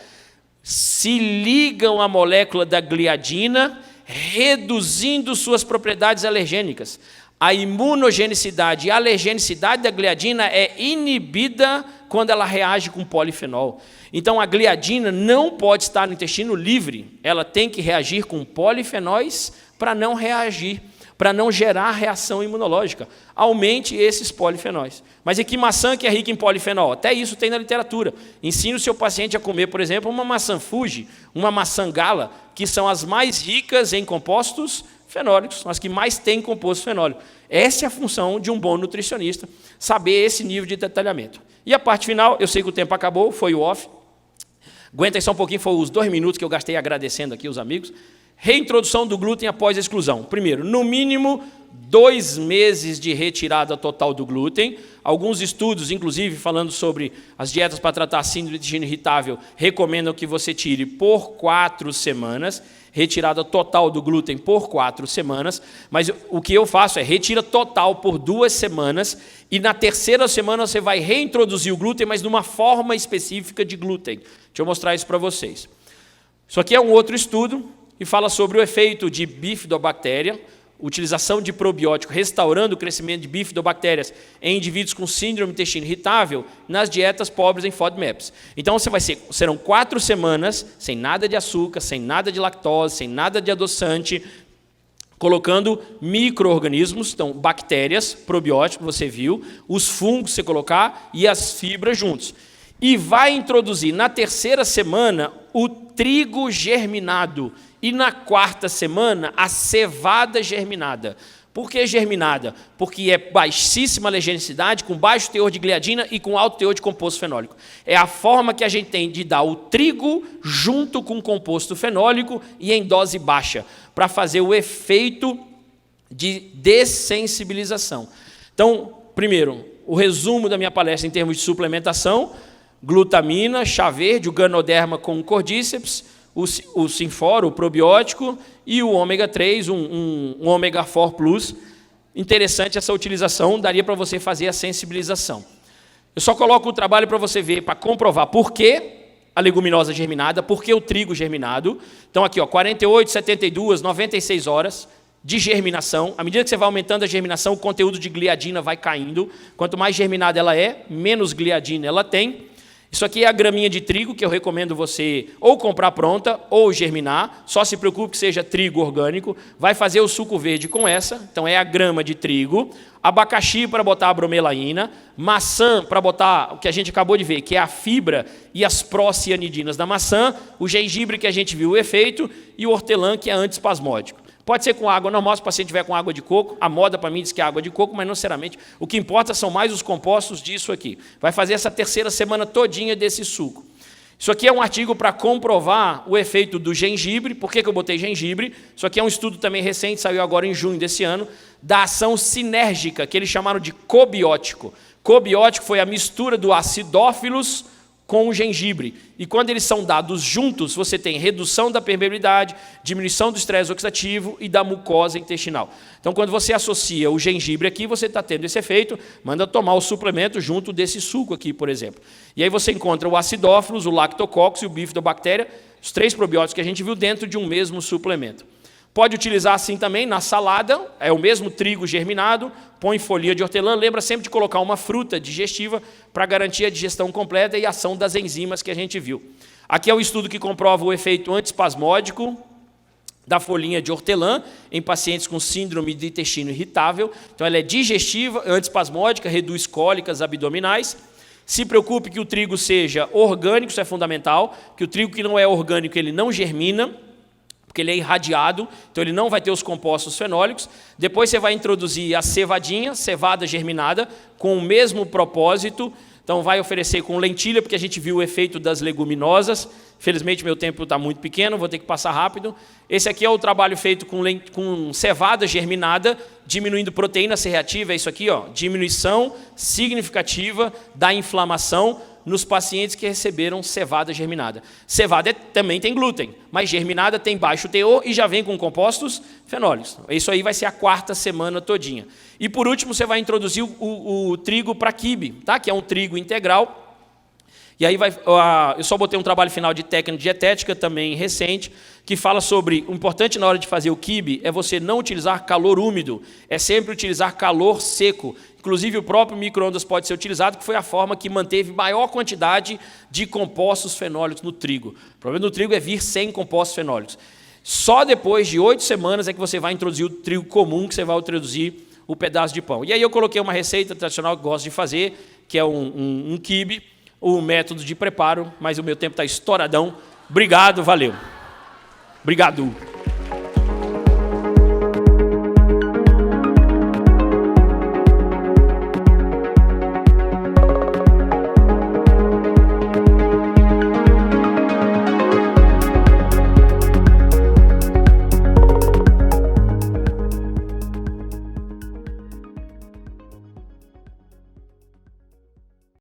se ligam à molécula da gliadina, reduzindo suas propriedades alergênicas. A imunogenicidade e a alergenicidade da gliadina é inibida quando ela reage com polifenol. Então, a gliadina não pode estar no intestino livre. Ela tem que reagir com polifenóis para não reagir, para não gerar reação imunológica. Aumente esses polifenóis. Mas e que maçã que é rica em polifenol? Até isso tem na literatura. Ensine o seu paciente a comer, por exemplo, uma maçã Fuji, uma maçã Gala, que são as mais ricas em compostos fenólicos, são as que mais têm composto fenólico. Essa é a função de um bom nutricionista, saber esse nível de detalhamento. E a parte final, eu sei que o tempo acabou, foi o off. Aguenta aí só um pouquinho, foi os 2 minutos que eu gastei agradecendo aqui os amigos. Reintrodução do glúten após a exclusão. Primeiro, no mínimo 2 meses de retirada total do glúten. Alguns estudos, inclusive, falando sobre as dietas para tratar síndrome de intestino irritável, recomendam que você tire por 4 semanas, retirada total do glúten por 4 semanas, mas o que eu faço é retira total por 2 semanas e na terceira semana você vai reintroduzir o glúten, mas numa forma específica de glúten. Deixa eu mostrar isso para vocês. Isso aqui é um outro estudo e fala sobre o efeito de bifidobactéria, utilização de probiótico restaurando o crescimento de bifidobactérias em indivíduos com síndrome de intestino irritável nas dietas pobres em FODMAPs. Então serão 4 semanas sem nada de açúcar, sem nada de lactose, sem nada de adoçante, colocando micro-organismos, então bactérias, probiótico, você viu, os fungos você colocar e as fibras juntos. E vai introduzir na terceira semana o trigo germinado e na 4ª semana a cevada germinada. Por que germinada? Porque é baixíssima alergenicidade, com baixo teor de gliadina e com alto teor de composto fenólico. É a forma que a gente tem de dar o trigo junto com o composto fenólico e em dose baixa, para fazer o efeito de dessensibilização. Então, primeiro, o resumo da minha palestra em termos de suplementação: glutamina, chá verde, o Ganoderma com cordíceps, o Sinforo, o probiótico, e o ômega 3, um ômega 4 plus. Interessante essa utilização, daria para você fazer a sensibilização. Eu só coloco o trabalho para você ver, para comprovar por que a leguminosa germinada, por que o trigo germinado. Então aqui, ó, 48, 72, 96 horas de germinação. À medida que você vai aumentando a germinação, o conteúdo de gliadina vai caindo. Quanto mais germinada ela é, menos gliadina ela tem. Isso aqui é a graminha de trigo, que eu recomendo você ou comprar pronta ou germinar. Só se preocupe que seja trigo orgânico. Vai fazer o suco verde com essa. Então é a grama de trigo. Abacaxi para botar a bromelaína. Maçã para botar o que a gente acabou de ver, que é a fibra e as pró-cianidinas da maçã. O gengibre, que a gente viu o efeito. E o hortelã, que é antiespasmódico. Pode ser com água normal, se o paciente tiver com água de coco. A moda para mim diz que é água de coco, mas não necessariamente. O que importa são mais os compostos disso aqui. Vai fazer essa terceira semana todinha desse suco. Isso aqui é um artigo para comprovar o efeito do gengibre. Por que eu botei gengibre? Isso aqui é um estudo também recente, saiu agora em junho desse ano, da ação sinérgica, que eles chamaram de cobiótico. Cobiótico foi a mistura do acidófilos com o gengibre. E quando eles são dados juntos, você tem redução da permeabilidade, diminuição do estresse oxidativo e da mucosa intestinal. Então, quando você associa o gengibre aqui, você está tendo esse efeito, manda tomar o suplemento junto desse suco aqui, por exemplo. E aí você encontra o acidófilos, o lactococcus e o bifidobactéria, os 3 probióticos que a gente viu dentro de um mesmo suplemento. Pode utilizar assim também na salada, é o mesmo trigo germinado, põe folha de hortelã, lembra sempre de colocar uma fruta digestiva para garantir a digestão completa e a ação das enzimas que a gente viu. Aqui é o estudo que comprova o efeito antiespasmódico da folhinha de hortelã em pacientes com síndrome de intestino irritável. Então ela é digestiva, antiespasmódica, reduz cólicas abdominais. Se preocupe que o trigo seja orgânico, isso é fundamental, que o trigo que não é orgânico ele não germina, porque ele é irradiado, então ele não vai ter os compostos fenólicos. Depois você vai introduzir a cevadinha, cevada germinada, com o mesmo propósito. Então vai oferecer com lentilha, porque a gente viu o efeito das leguminosas. Felizmente meu tempo está muito pequeno, vou ter que passar rápido. Esse aqui é o trabalho feito com cevada germinada, diminuindo proteína C reativa, é isso aqui, ó, diminuição significativa da inflamação nos pacientes que receberam cevada germinada. Cevada também tem glúten, mas germinada tem baixo teor e já vem com compostos fenólicos. Isso aí vai ser a 4ª semana todinha. E por último, você vai introduzir o trigo para quibe, tá? Que é um trigo integral. E aí eu só botei um trabalho final de técnica dietética também recente, que fala sobre o importante na hora de fazer o quibe é você não utilizar calor úmido, é sempre utilizar calor seco. Inclusive o próprio micro-ondas pode ser utilizado, que foi a forma que manteve maior quantidade de compostos fenólicos no trigo. O problema do trigo é vir sem compostos fenólicos. Só depois de 8 semanas é que você vai introduzir o trigo comum, que você vai introduzir o pedaço de pão. E aí eu coloquei uma receita tradicional que eu gosto de fazer, que é um quibe, o método de preparo, mas o meu tempo está estouradão. Obrigado, valeu. Obrigado.